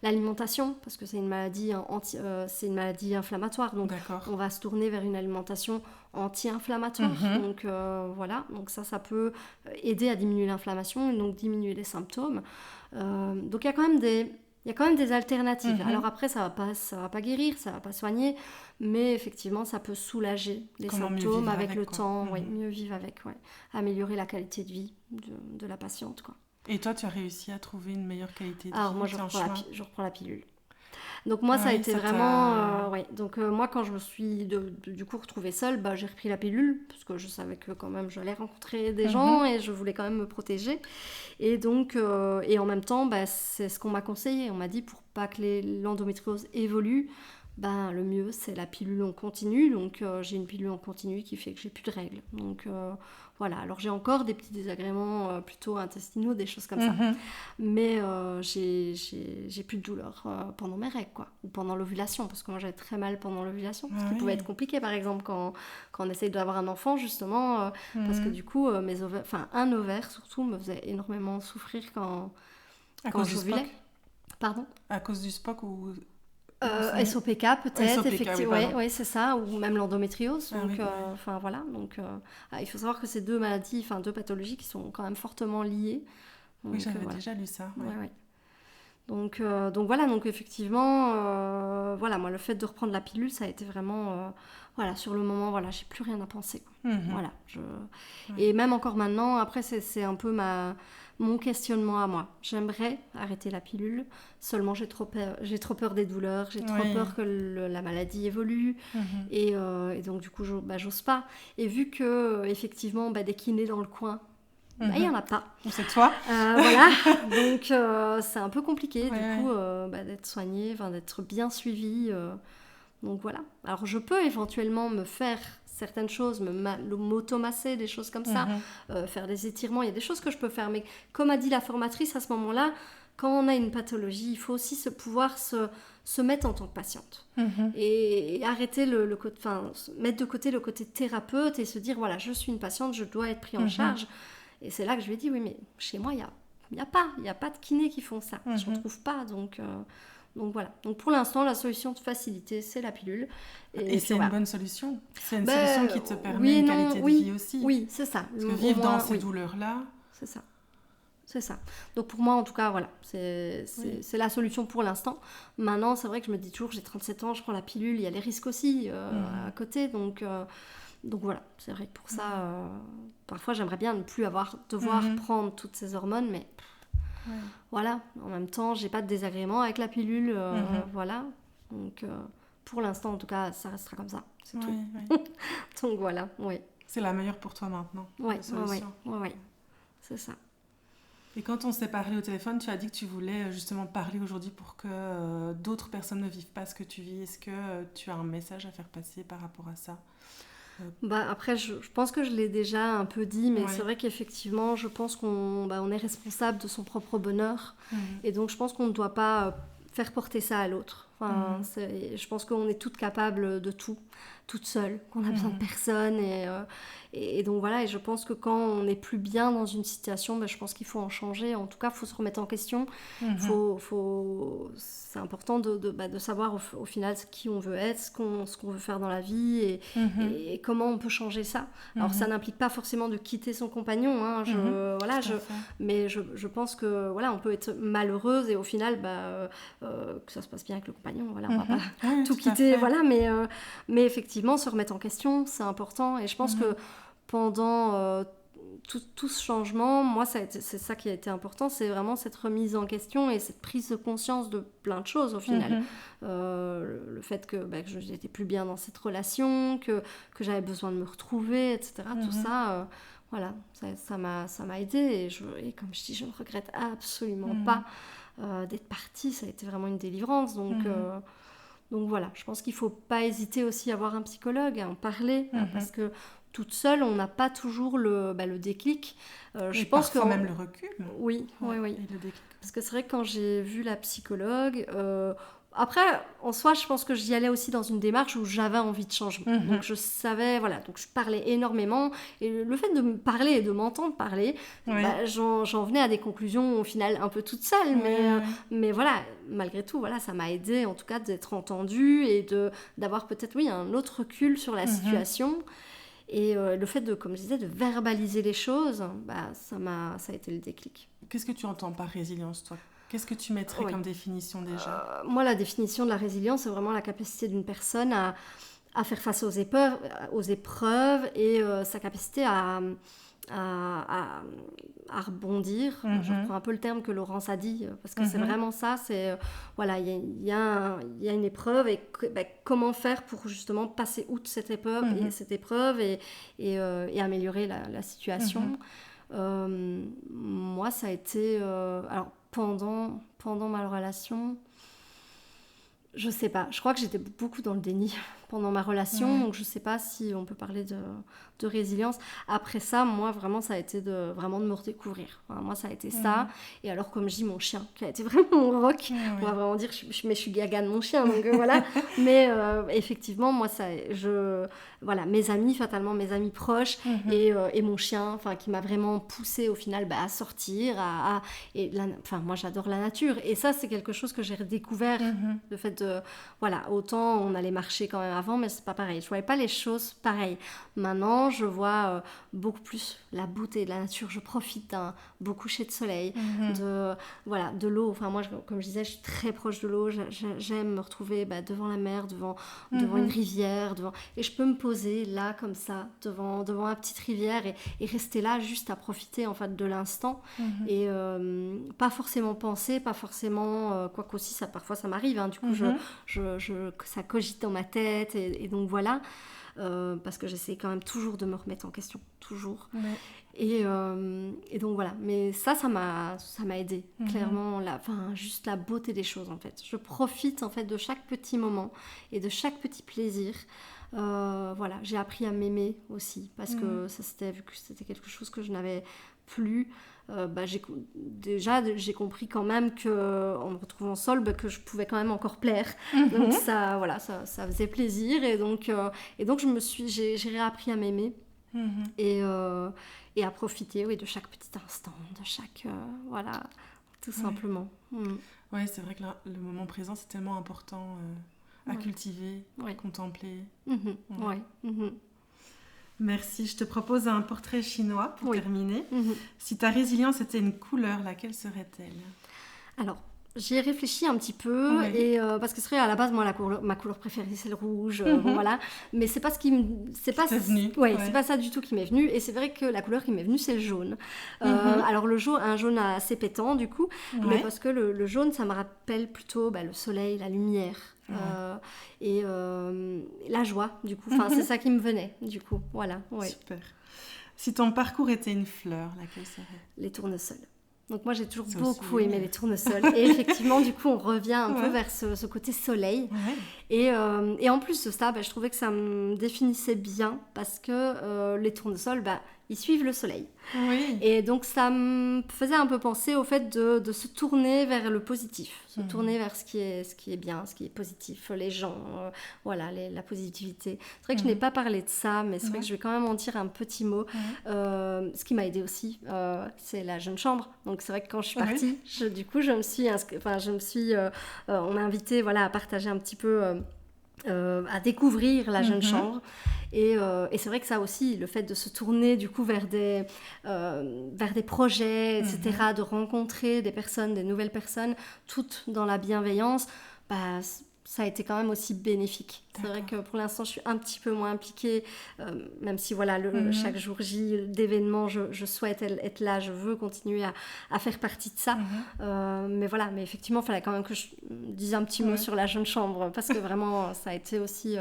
Speaker 2: L'alimentation, parce que c'est une maladie inflammatoire. Donc on va se tourner vers une alimentation anti-inflammatoire. Donc voilà, donc ça peut aider à diminuer l'inflammation et donc diminuer les symptômes. Donc il y a quand même des alternatives. Alors après, ça va pas guérir, ça va pas soigner, mais effectivement, ça peut soulager les symptômes avec le temps, mieux vivre avec, améliorer la qualité de vie de la patiente, quoi.
Speaker 1: Et toi, tu as réussi à trouver une meilleure qualité de vie?
Speaker 2: Alors moi, je reprends la pilule. Donc moi, ça a été vraiment... Donc moi, quand je me suis du coup retrouvée seule, j'ai repris la pilule, parce que je savais que quand même, j'allais rencontrer des gens et je voulais quand même me protéger. Et donc, et en même temps, c'est ce qu'on m'a conseillé. On m'a dit, pour pas que l'endométriose évolue, le mieux, c'est la pilule en continu. Donc j'ai une pilule en continu qui fait que j'ai plus de règles. Donc voilà, alors j'ai encore des petits désagréments plutôt intestinaux, des choses comme ça. Mais j'ai plus de douleur pendant mes règles, quoi. Ou pendant l'ovulation, parce que moi j'avais très mal pendant l'ovulation. Ce qui pouvait être compliqué, par exemple, quand on essaye d'avoir un enfant, justement. Parce que du coup, mes ovaires, un ovaire surtout, me faisait énormément souffrir quand j'ovulais. Pardon ?
Speaker 1: À cause du SPOC ou...
Speaker 2: SOPK peut-être,
Speaker 1: SOPK,
Speaker 2: effectivement, oui, c'est ça, ou même l'endométriose. Donc, voilà. Donc, il faut savoir que ces deux maladies, deux pathologies qui sont quand même fortement liées. Donc,
Speaker 1: oui, j'avais déjà lu ça.
Speaker 2: Ouais. Donc voilà, donc effectivement, voilà, moi le fait de reprendre la pilule, ça a été vraiment, voilà, sur le moment, voilà, j'ai plus rien à penser. Voilà, et même encore maintenant, après c'est un peu mon questionnement à moi. J'aimerais arrêter la pilule, seulement j'ai trop peur des douleurs, j'ai trop peur que la maladie évolue, et donc du coup j'ose pas. Et vu que effectivement des kinés dans le coin, il n'y en a pas.
Speaker 1: C'est toi.
Speaker 2: Voilà, donc c'est un peu compliqué du coup d'être soignée, d'être bien suivie. Donc voilà. Alors je peux éventuellement me faire certaines choses, m'automasser, des choses comme ça, faire des étirements, il y a des choses que je peux faire. Mais comme a dit la formatrice à ce moment-là, quand on a une pathologie, il faut aussi pouvoir se mettre en tant que patiente. Et arrêter mettre de côté le côté thérapeute et se dire, voilà, je suis une patiente, je dois être pris en charge. Et c'est là que je lui ai dit, oui, mais chez moi, il n'y a pas de kinés qui font ça. Je ne trouve pas, donc voilà. Donc pour l'instant, la solution de facilité, c'est la pilule.
Speaker 1: Et c'est une bonne solution. C'est une solution qui te permet une qualité de vie aussi.
Speaker 2: Oui, c'est ça.
Speaker 1: Parce que vivre dans ces douleurs-là...
Speaker 2: C'est ça. Donc pour moi, en tout cas, voilà, c'est la solution pour l'instant. Maintenant, c'est vrai que je me dis toujours, j'ai 37 ans, je prends la pilule, il y a les risques aussi à côté, donc voilà, c'est vrai que pour ça, parfois j'aimerais bien ne plus devoir prendre toutes ces hormones, mais voilà, en même temps, j'ai pas de désagrément avec la pilule, voilà. Donc pour l'instant, en tout cas, ça restera comme ça, c'est tout. Donc voilà, oui.
Speaker 1: C'est la meilleure pour toi maintenant,
Speaker 2: la solution. Oui, c'est ça.
Speaker 1: Et quand on s'est parlé au téléphone, tu as dit que tu voulais justement parler aujourd'hui pour que d'autres personnes ne vivent pas ce que tu vis. Est-ce que tu as un message à faire passer par rapport à ça ?
Speaker 2: Après, je pense que je l'ai déjà un peu dit, mais
Speaker 1: Ouais.
Speaker 2: c'est vrai qu'effectivement, je pense qu'on est responsable de son propre bonheur. Et donc, je pense qu'on ne doit pas faire porter ça à l'autre. Enfin, je pense qu'on est toutes capables de tout, toutes seules, qu'on a besoin de personne. Et donc voilà, et je pense que quand on n'est plus bien dans une situation, je pense qu'il faut en changer. En tout cas, il faut se remettre en question. C'est important de savoir au final qui on veut être, ce qu'on veut faire dans la vie et comment on peut changer ça. Alors ça n'implique pas forcément de quitter son compagnon, hein, mais je pense que voilà, on peut être malheureuse et au final que ça se passe bien avec le compagnon, voilà, on va pas tout quitter, voilà, mais effectivement se remettre en question, c'est important. Et je pense que pendant tout ce changement, moi c'est ça qui a été important, c'est vraiment cette remise en question et cette prise de conscience de plein de choses au final. Le fait que je n'étais plus bien dans cette relation, que j'avais besoin de me retrouver, etc. Tout ça, voilà, ça m'a aidée et comme je dis, je ne regrette absolument pas d'être partie. Ça a été vraiment une délivrance, donc voilà, je pense qu'il ne faut pas hésiter aussi à voir un psychologue, à en parler, parce que toute seule, on n'a pas toujours le déclic.
Speaker 1: Je pense parfois même le recul.
Speaker 2: Oui.
Speaker 1: Et le déclic.
Speaker 2: Parce que c'est vrai que quand j'ai vu la psychologue... Après, en soi, je pense que j'y allais aussi dans une démarche où j'avais envie de changement. Donc je savais, voilà, donc je parlais énormément. Et le fait de me parler et de m'entendre parler, j'en venais à des conclusions au final un peu toute seule. Mais voilà, malgré tout, voilà, ça m'a aidée en tout cas d'être entendue et d'avoir peut-être, un autre recul sur la situation. Et le fait comme je disais, de verbaliser les choses, ça a été le déclic.
Speaker 1: Qu'est-ce que tu entends par résilience, toi ? Qu'est-ce que tu mettrais comme définition déjà ?
Speaker 2: Moi, la définition de la résilience, c'est vraiment la capacité d'une personne à faire face aux épreuves et sa capacité à rebondir. Je reprends un peu le terme que Laurence a dit, parce que c'est vraiment ça. C'est, voilà, il y a une épreuve et comment faire pour justement passer outre cette épreuve et améliorer la situation. Moi, ça a été... alors, pendant ma relation, je sais pas, je crois que j'étais beaucoup dans le déni pendant ma relation, donc je sais pas si on peut parler de résilience. Après ça, moi vraiment ça a été vraiment de me redécouvrir. Enfin, moi ça a été ça. Et alors comme je dis, mon chien qui a été vraiment mon rock, on va vraiment dire mais je suis gaga de mon chien, donc voilà. Mais effectivement moi voilà, mes amis, fatalement mes amis proches et mon chien, enfin qui m'a vraiment poussée au final à sortir, enfin moi j'adore la nature et ça c'est quelque chose que j'ai redécouvert, le fait de voilà, autant on allait marcher quand même avant, mais c'est pas pareil. Je voyais pas les choses pareil. Maintenant, je vois beaucoup plus la beauté de la nature. Je profite d'un beau coucher de soleil, de l'eau. Enfin, moi, comme je disais, je suis très proche de l'eau. J'aime me retrouver devant la mer, devant une rivière, et je peux me poser là, comme ça, devant ma petite rivière et rester là juste à profiter en fait de l'instant et pas forcément penser, pas forcément quoi qu'aussi ça parfois ça m'arrive. Hein, du coup, ça cogite dans ma tête et donc voilà. Parce que j'essaie quand même toujours de me remettre en question, toujours. Et donc voilà, mais ça m'a aidée, clairement, juste la beauté des choses en fait. Je profite en fait de chaque petit moment et de chaque petit plaisir. Voilà, j'ai appris à m'aimer aussi, parce que ça vu que c'était quelque chose que je n'avais plus. J'ai compris quand même qu'en me retrouvant seule, que je pouvais quand même encore plaire. Donc ça, voilà, ça faisait plaisir et donc j'ai réappris à m'aimer et à profiter de chaque petit instant, de chaque voilà, tout simplement.
Speaker 1: Oui, c'est vrai que le moment présent c'est tellement important à cultiver, à contempler. Merci, je te propose un portrait chinois pour terminer. Si ta résilience était une couleur, laquelle serait-elle ? Alors,
Speaker 2: j'y ai réfléchi un petit peu, et, parce que c'est vrai, à la base, moi, ma couleur préférée, c'est le rouge, bon, voilà. Mais c'est pas ce qui c'est pas ça du tout qui m'est venu, et c'est vrai que la couleur qui m'est venue, c'est le jaune. Alors, un jaune assez pétant, du coup, mais parce que le jaune, ça me rappelle plutôt le soleil, la lumière. Et la joie, du coup. Enfin, c'est ça qui me venait, du coup. Voilà.
Speaker 1: Super. Si ton parcours était une fleur, laquelle serait ?
Speaker 2: Les tournesols. Donc moi, j'ai toujours
Speaker 1: C'est
Speaker 2: beaucoup
Speaker 1: aussi
Speaker 2: aimé les tournesols. Et effectivement, du coup, on revient un peu vers ce côté soleil. Et en plus de ça, je trouvais que ça me définissait bien parce que les tournesols, ils suivent le soleil.
Speaker 1: Oui.
Speaker 2: Et donc, ça me faisait un peu penser au fait de se tourner vers le positif, se tourner vers ce qui est bien, ce qui est positif, les gens, la positivité. C'est vrai que je n'ai pas parlé de ça, mais c'est vrai que je vais quand même en dire un petit mot. Ce qui m'a aidé aussi, c'est la jeune chambre. Donc, c'est vrai que quand je suis partie, on m'a invité à partager un petit peu... à découvrir la jeune chambre et c'est vrai que ça aussi, le fait de se tourner du coup vers des projets, etc., de rencontrer des nouvelles personnes, toutes dans la bienveillance, ça a été quand même aussi bénéfique. C'est vrai que pour l'instant, je suis un petit peu moins impliquée, même si chaque jour J d'événements, je souhaite être là, je veux continuer à faire partie de ça. Mais effectivement, il fallait quand même que je dise un petit mot sur la jeune chambre, parce que vraiment, ça a été aussi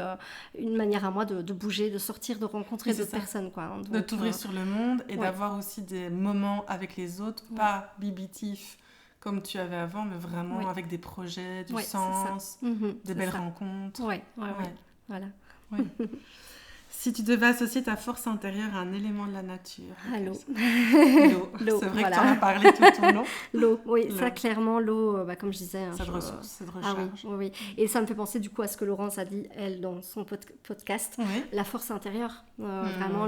Speaker 2: une manière à moi de bouger, de sortir, de rencontrer d'autres personnes. Donc,
Speaker 1: de t'ouvrir sur le monde et d'avoir aussi des moments avec les autres, pas bibitifs, comme tu avais avant, mais vraiment avec des projets, du sens, des belles rencontres.
Speaker 2: Voilà.
Speaker 1: Si tu devais associer ta force intérieure à un élément de la nature.
Speaker 2: L'eau.
Speaker 1: L'eau. C'est vrai que tu en as parlé tout au long.
Speaker 2: L'eau, oui, ça clairement, l'eau, comme je disais.
Speaker 1: C'est de ressources, c'est de recharge.
Speaker 2: Oui. Et ça me fait penser du coup à ce que Laurence a dit, elle, dans son podcast, la force intérieure. Vraiment,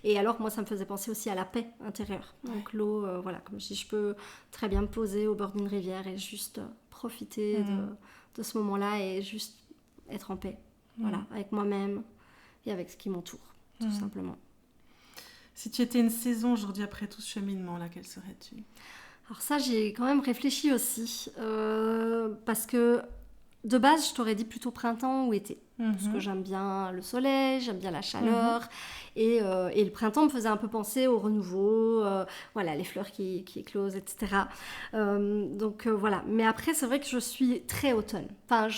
Speaker 2: Et alors, moi, ça me faisait penser aussi à la paix intérieure. Donc l'eau, comme je dis, je peux très bien me poser au bord d'une rivière et juste profiter de ce moment-là et juste être en paix. Avec moi-même et avec ce qui m'entoure, tout simplement.
Speaker 1: Si tu étais une saison aujourd'hui après tout ce cheminement, laquelle serais-tu ?
Speaker 2: Alors ça, j'y ai quand même réfléchi aussi, parce que de base, je t'aurais dit plutôt printemps ou été, parce que j'aime bien le soleil, j'aime bien la chaleur, et le printemps me faisait un peu penser au renouveau, les fleurs qui éclosent, etc. Mais après, c'est vrai que je suis très automne. Enfin,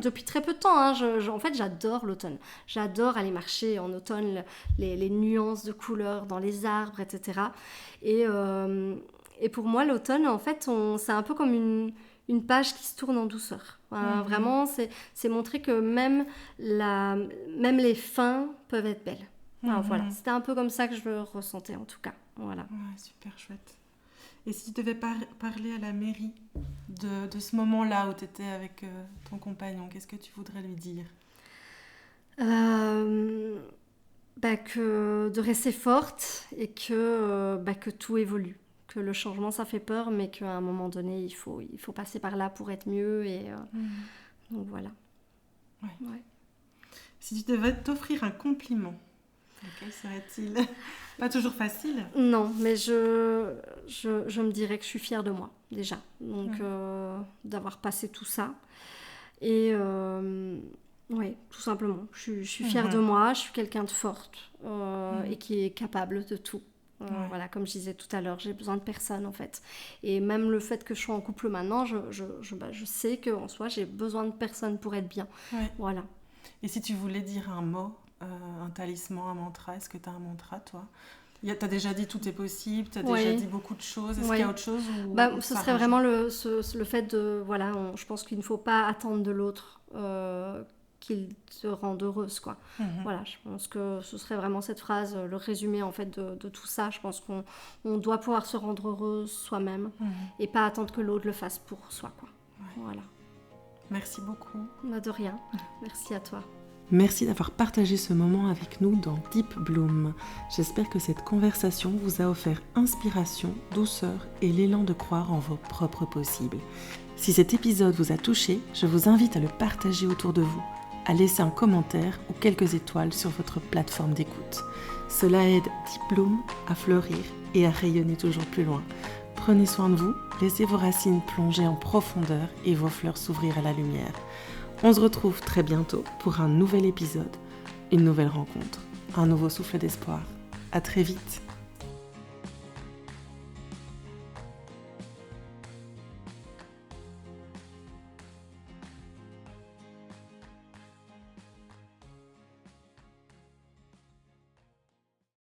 Speaker 2: depuis très peu de temps, en fait, j'adore l'automne. J'adore aller marcher en automne, les nuances de couleurs dans les arbres, etc. Et pour moi, l'automne, en fait, c'est un peu comme une page qui se tourne en douceur. Vraiment, c'est montrer que même les fins peuvent être belles. Voilà. C'était un peu comme ça que je le ressentais, en tout cas. Voilà.
Speaker 1: Ouais, super chouette. Et si tu devais parler à la mairie de ce moment-là où tu étais avec ton compagnon, qu'est-ce que tu voudrais lui dire ?
Speaker 2: Que de rester forte et que tout évolue. Que le changement, ça fait peur, mais qu'à un moment donné, il faut passer par là pour être mieux. Et donc voilà.
Speaker 1: Ouais. Si tu devais t'offrir un compliment, lequel serait-il ? Pas toujours facile.
Speaker 2: Non, mais je me dirais que je suis fière de moi, déjà. Donc, d'avoir passé tout ça. Et tout simplement. Je suis fière de moi, je suis quelqu'un de forte et qui est capable de tout. Comme je disais tout à l'heure, j'ai besoin de personne en fait. Et même le fait que je sois en couple maintenant, je sais qu'en soi, j'ai besoin de personne pour être bien. Voilà.
Speaker 1: Et si tu voulais dire un mot, un talisman, un mantra, est-ce que tu as un mantra, toi ? Tu as déjà dit tout est possible, tu as déjà dit beaucoup de choses. Est-ce qu'il y a autre chose
Speaker 2: ce serait vraiment le fait de... je pense qu'il ne faut pas attendre de l'autre qu'il te rende heureuse, quoi. Je pense que ce serait vraiment cette phrase, le résumé en fait de tout ça. Je pense qu'on doit pouvoir se rendre heureuse soi-même et pas attendre que l'autre le fasse pour soi, quoi. Voilà.
Speaker 1: Merci beaucoup.
Speaker 2: De rien. Merci à toi.
Speaker 1: Merci d'avoir partagé ce moment avec nous dans Deep Bloom. J'espère que cette conversation vous a offert inspiration, douceur et l'élan de croire en vos propres possibles. Si cet épisode vous a touché, je vous invite à le partager autour de vous, à laisser un commentaire ou quelques étoiles sur votre plateforme d'écoute. Cela aide Deep Bloom à fleurir et à rayonner toujours plus loin. Prenez soin de vous, laissez vos racines plonger en profondeur et vos fleurs s'ouvrir à la lumière. On se retrouve très bientôt pour un nouvel épisode, une nouvelle rencontre, un nouveau souffle d'espoir. À très vite.